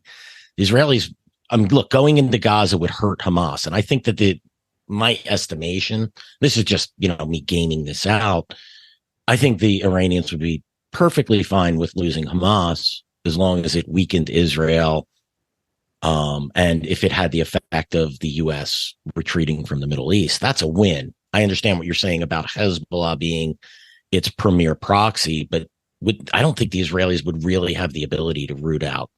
The Israelis, look, going into Gaza would hurt Hamas. And I think that my estimation, this is just, me gaming this out, I think the Iranians would be perfectly fine with losing Hamas as long as it weakened Israel. And if it had the effect of the U.S. retreating from the Middle East, that's a win. I understand what you're saying about Hezbollah being its premier proxy, but I don't think the Israelis would really have the ability to root out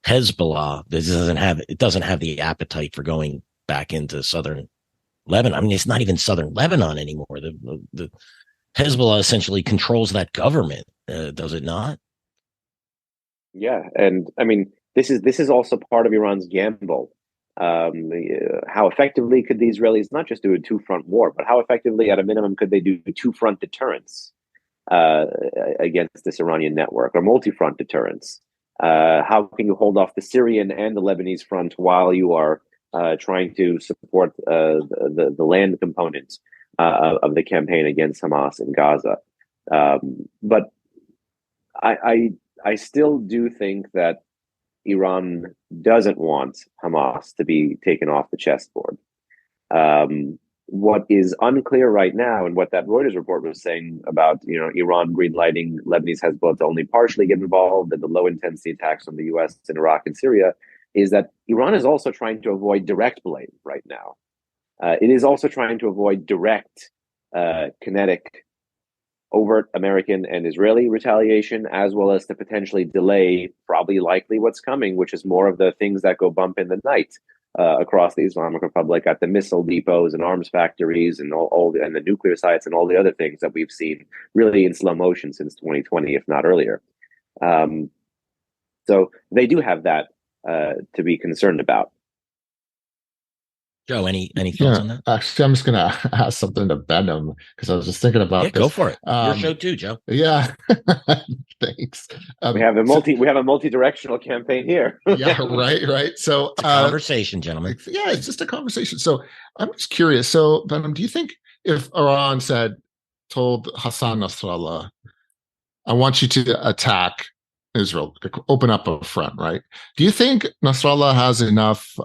Hezbollah. It doesn't have the appetite for going back into southern Lebanon. I mean, it's not even southern Lebanon anymore. The Hezbollah essentially controls that government, does it not? Yeah, and I mean, this is also part of Iran's gamble. How effectively could the Israelis not just do a two-front war, but how effectively, at a minimum, could they do two-front deterrence against this Iranian network, or multi-front deterrence? How can you hold off the Syrian and the Lebanese front while you are trying to support the land component of the campaign against Hamas in Gaza? But I still do think that Iran doesn't want Hamas to be taken off the chessboard. What is unclear right now, and what that Reuters report was saying about, Iran greenlighting Lebanese Hezbollah to only partially get involved in the low intensity attacks from the U.S. in Iraq and Syria, is that Iran is also trying to avoid direct blame right now. It is also trying to avoid direct, kinetic, overt American and Israeli retaliation, as well as to potentially delay, probably likely, what's coming, which is more of the things that go bump in the night across the Islamic Republic at the missile depots and arms factories and and the nuclear sites and all the other things that we've seen really in slow motion since 2020, if not earlier. So they do have that to be concerned about. Joe, any thoughts on that? Actually, I'm just going to ask something to Behnam because I was just thinking about this. Go for it. Your show too, Joe. Yeah, thanks. We have a multi-directional campaign here. Yeah, right. So it's a conversation, gentlemen. Yeah, it's just a conversation. So I'm just curious. So Behnam, do you think if Iran told Hassan Nasrallah, "I want you to attack Israel, open up a front," right? Do you think Nasrallah has enough?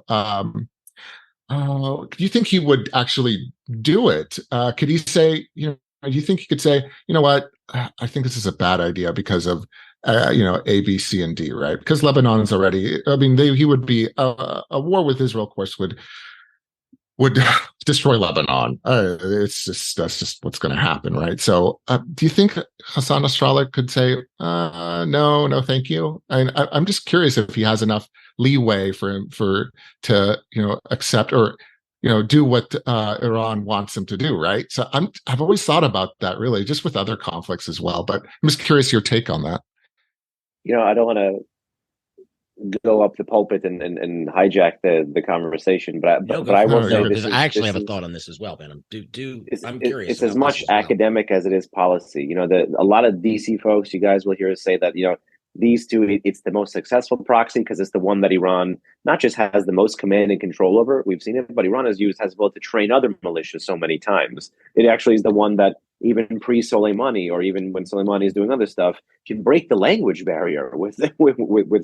Do you think he would actually do it? Could he say, do you think he could say, you know what, I think this is a bad idea because of, A, B, C, and D, right? Because Lebanon's already, he would be, a war with Israel, of course, would destroy Lebanon. That's just what's going to happen, right? So do you think Hassan Nasrallah could say, no, thank you? I'm just curious if he has enough leeway to accept or do what Iran wants him to do, right? So I've always thought about that, really, just with other conflicts as well. But I'm just curious your take on that. I don't want to go up the pulpit and hijack the conversation, but I will say because I actually have a thought on this as well, Ben. I'm curious. It's as much academic as it is policy. A lot of DC folks, you guys will hear us say that these two, it's the most successful proxy because it's the one that Iran not just has the most command and control over. We've seen it, but Iran has used Hezbollah to train other militias so many times. It actually is the one that even pre-Soleimani, or even when Soleimani is doing other stuff, can break the language barrier with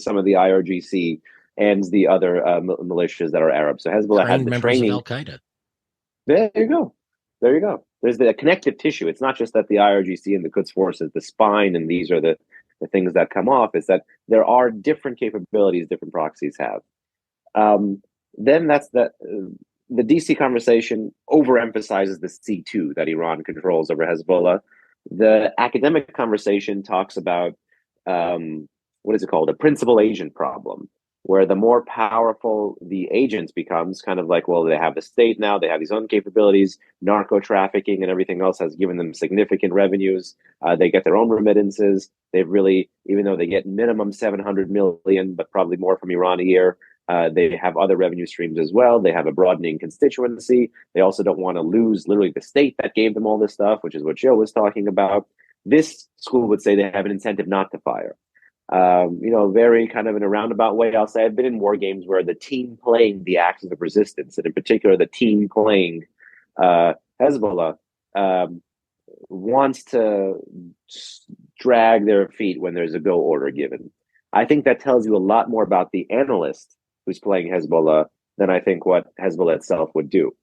some of the IRGC and the other militias that are Arab. So Hezbollah had the training. Al Qaeda. There you go. There's the connective tissue. It's not just that the IRGC and the Quds Force is the spine, and these are the things that come off. Is that there are different capabilities different proxies have. Then that's the DC conversation overemphasizes the C2 that Iran controls over Hezbollah. The academic conversation talks about what is it called? A principal agent problem, where the more powerful the agent becomes, kind of like, well, they have the state now, they have these own capabilities, narco trafficking and everything else has given them significant revenues. They get their own remittances. They've really, even though they get minimum 700 million, but probably more from Iran a year, they have other revenue streams as well. They have a broadening constituency. They also don't want to lose literally the state that gave them all this stuff, which is what Joe was talking about. This school would say they have an incentive not to fire. Very kind of in a roundabout way, I'll say I've been in war games where the team playing the axis of resistance, and in particular the team playing Hezbollah, wants to drag their feet when there's a go order given. I think that tells you a lot more about the analyst who's playing Hezbollah than I think what Hezbollah itself would do.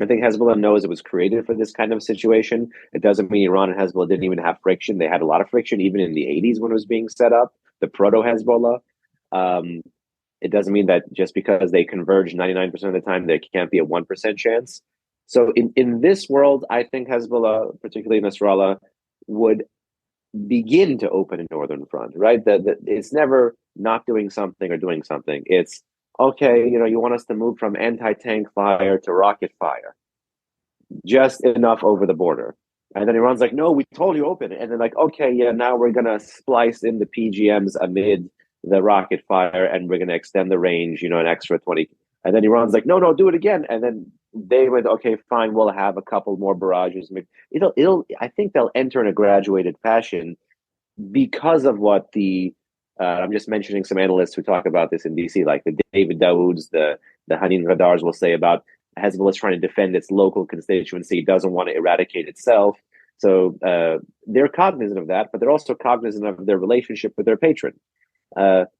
I think Hezbollah knows it was created for this kind of situation. It doesn't mean Iran and Hezbollah didn't even have friction. They had a lot of friction even in the 80s when it was being set up, the proto-Hezbollah. Um, it doesn't mean that just because they converge 99% of the time, there can't be a 1% chance. So in this world, I think Hezbollah, particularly Nasrallah, would begin to open a northern front, right? It's never not doing something or doing something. It's, okay, you want us to move from anti-tank fire to rocket fire, just enough over the border. And then Iran's like, no, we told you open it. And they're like, okay, yeah, now we're going to splice in the PGMs amid the rocket fire and we're going to extend the range, an extra 20. And then Iran's like, no, do it again. And then they went, okay, fine, we'll have a couple more barrages. I think they'll enter in a graduated fashion because of what I'm just mentioning some analysts who talk about this in DC, like the David Daouds, the Hanin Radars will say about Hezbollah is trying to defend its local constituency, doesn't want to eradicate itself. So they're cognizant of that, but they're also cognizant of their relationship with their patron.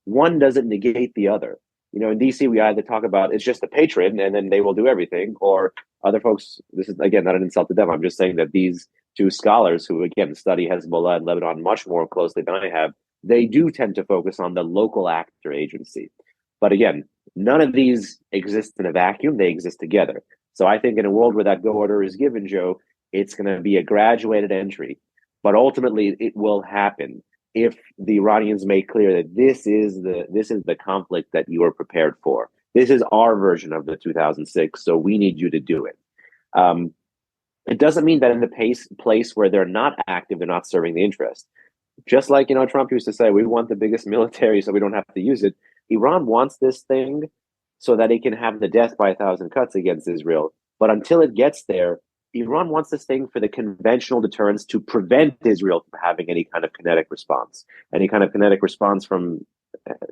One doesn't negate the other. In DC, we either talk about it's just the patron and then they will do everything, or other folks, this is, again, not an insult to them. I'm just saying that these two scholars who, again, study Hezbollah and Lebanon much more closely than I have, they do tend to focus on the local actor agency. But again, none of these exist in a vacuum. They exist together. So I think in a world where that go order is given, Joe, it's going to be a graduated entry. But ultimately, it will happen if the Iranians make clear that this is the conflict that you are prepared for. This is our version of the 2006, so we need you to do it. It doesn't mean that in the place where they're not active, they're not serving the interest. Just like, Trump used to say, we want the biggest military so we don't have to use it. Iran wants this thing so that it can have the death by 1,000 cuts against Israel. But until it gets there, Iran wants this thing for the conventional deterrence to prevent Israel from having any kind of kinetic response from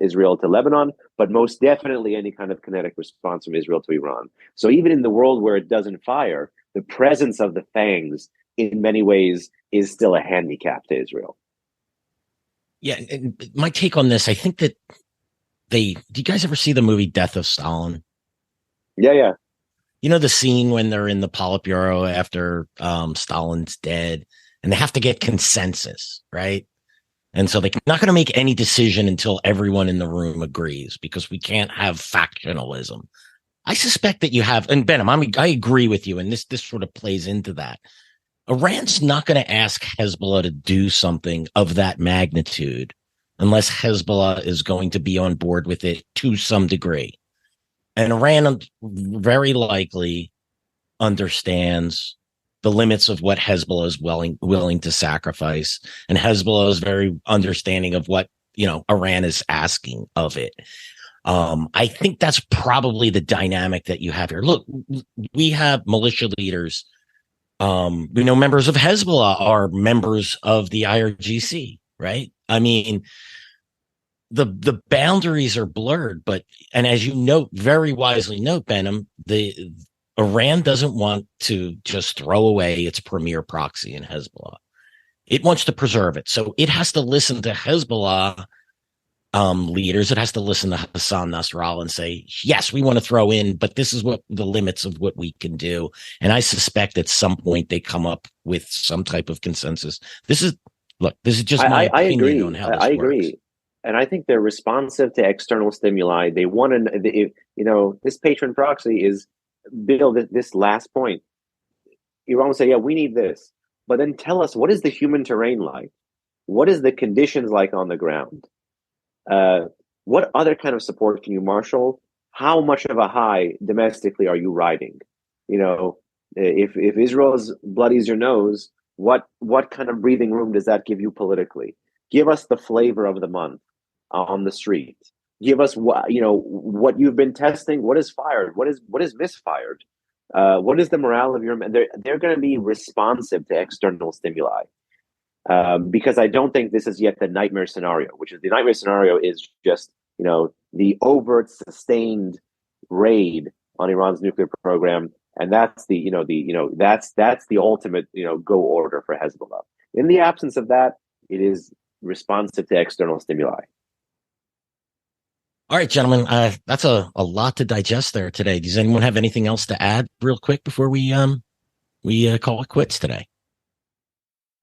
Israel to Lebanon, but most definitely any kind of kinetic response from Israel to Iran. So even in the world where it doesn't fire, the presence of the fangs in many ways is still a handicap to Israel. Yeah, my take on this, I think that do you guys ever see the movie Death of Stalin? Yeah. The scene when they're in the Politburo after Stalin's dead and they have to get consensus, right? And so they're not going to make any decision until everyone in the room agrees because we can't have factionalism. I suspect that you have, and Behnam, I agree with you, and this sort of plays into that. Iran's not going to ask Hezbollah to do something of that magnitude unless Hezbollah is going to be on board with it to some degree. And Iran very likely understands the limits of what Hezbollah is willing to sacrifice. And Hezbollah is very understanding of what, Iran is asking of it. I think that's probably the dynamic that you have here. Look, we have militia leaders. We know members of Hezbollah are members of the IRGC, right? I mean, the boundaries are blurred, and as you very wisely note, Behnam, the Iran doesn't want to just throw away its premier proxy in Hezbollah. It wants to preserve it. So it has to listen to Hezbollah leaders. It has to listen to Hassan Nasrallah and say, yes, we want to throw in, but this is what the limits of what we can do. And I suspect at some point they come up with some type of consensus. This is just my opinion on how this works. I agree. And I think they're responsive to external stimuli. They want to, this patron proxy is build this last point. Iran will say, yeah, we need this. But then tell us, what is the human terrain like? What is the conditions like on the ground? What other kind of support can you marshal? How much of a high domestically are you riding? If Israel's bloodies your nose, what kind of breathing room does that give you politically? Give us the flavor of the month on the street. Give us what you've been testing. What is fired? What is misfired? What is the morale of your men? They're going to be responsive to external stimuli. Because I don't think this is yet the nightmare scenario, which is the nightmare scenario is just, the overt sustained raid on Iran's nuclear program. And that's that's the ultimate, go order for Hezbollah. In the absence of that, it is responsive to external stimuli. All right, gentlemen, that's a lot to digest there today. Does anyone have anything else to add real quick before we call it quits today?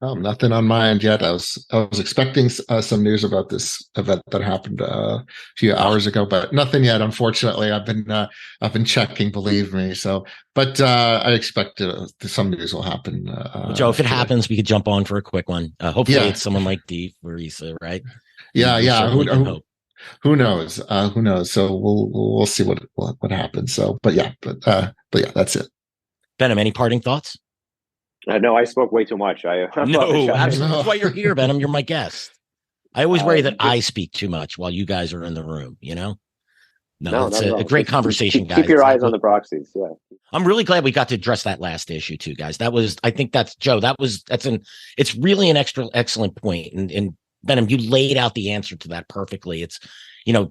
Nothing on my end yet. I was expecting some news about this event that happened a few hours ago, but nothing yet. Unfortunately, I've been checking. Believe me. So, but I expect some news will happen. Joe, if it happens, we could jump on for a quick one. Hopefully, Yeah. It's someone like Dee Marisa, right? Yeah. Who knows? Who knows? So we'll see what happens. So, but yeah, that's it. Behnam, any parting thoughts? No, I spoke way too much. No, absolutely. That's why you're here, Behnam. You're my guest. I always worry that I speak too much while you guys are in the room, No, it's a great conversation, guys. Keep your eyes on the proxies. Yeah. I'm really glad we got to address that last issue too, guys. I think that's Joe. It's really an excellent point. And Behnam, you laid out the answer to that perfectly. It's,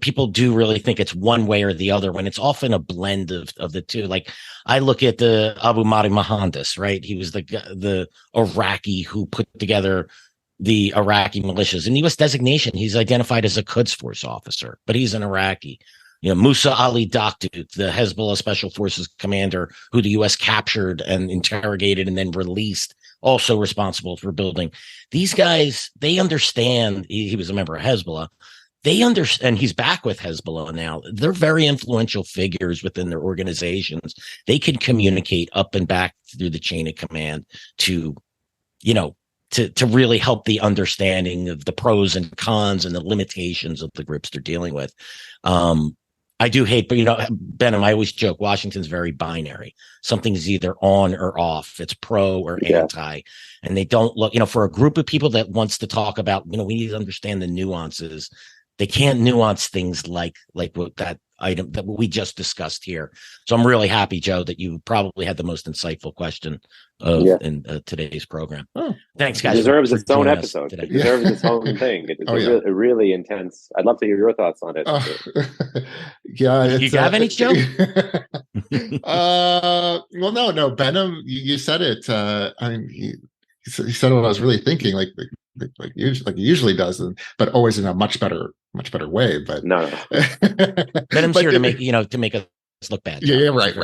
people do really think it's one way or the other when it's often a blend of the two. Like I look at the Abu Mahdi Mohandas, right? He was the Iraqi who put together the Iraqi militias. In U.S. designation, he's identified as a Quds Force officer, but he's an Iraqi. Musa Ali Dakhtut, the Hezbollah Special Forces commander who the U.S. captured and interrogated and then released, also responsible for building. These guys, they understand. He was a member of Hezbollah. They understand. He's back with Hezbollah now. They're very influential figures within their organizations. They can communicate up and back through the chain of command to really help the understanding of the pros and cons and the limitations of the groups they're dealing with. I do hate, but Behnam, I always joke, Washington's very binary. Something's either on or off. It's pro or anti. And they don't look, for a group of people that wants to talk about, we need to understand the nuances. They can't nuance things like what that item that we just discussed here. So I'm really happy, Joe, that you probably had the most insightful question in today's program. Oh, thanks, guys. It deserves its own episode. It deserves its own thing. It is really intense. I'd love to hear your thoughts on it. Yeah. You have any, Joe? Well, no, Behnam, you said it. I mean, he said what I was really thinking, like he usually does, but always in a much better way. But no. Behnam's here to make us look bad. Yeah, right.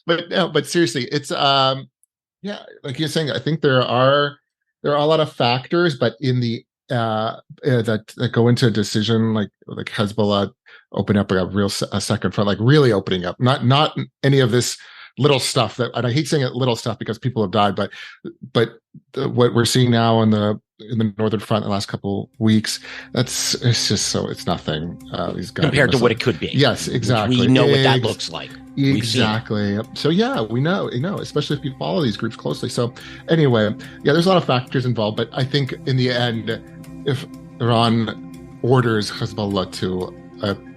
But seriously, it's like you're saying, I think there are a lot of factors, but in the that go into a decision like Hezbollah open up a second front, like really opening up, not any of this little stuff and I hate saying it little stuff because people have died, but what we're seeing now in the northern front in the last couple weeks, it's nothing. These guys compared to what it could be. Yes, exactly. We know what that looks like. Exactly. So yeah, we know, especially if you follow these groups closely. So anyway, there's a lot of factors involved, but I think in the end, if Iran orders Hezbollah to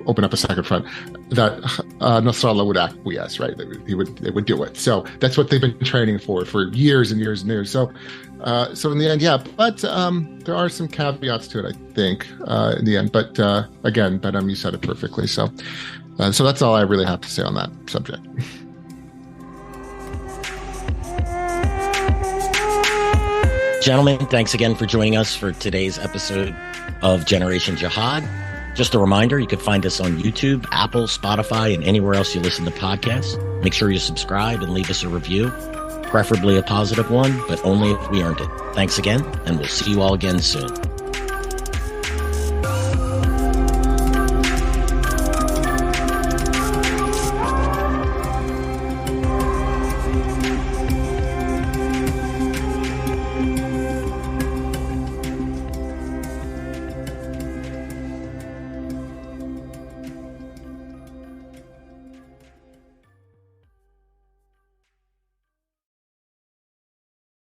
open up a second front, that Nasrallah would acquiesce, right? They would do it. So that's what they've been training for years and years and years. So in the end, but there are some caveats to it, I think, in the end. But again, Behnam, you said it perfectly. So that's all I really have to say on that subject. Gentlemen, thanks again for joining us for today's episode of Generation Jihad. Just a reminder, you can find us on YouTube, Apple, Spotify, and anywhere else you listen to podcasts. Make sure you subscribe and leave us a review, preferably a positive one, but only if we earned it. Thanks again, and we'll see you all again soon.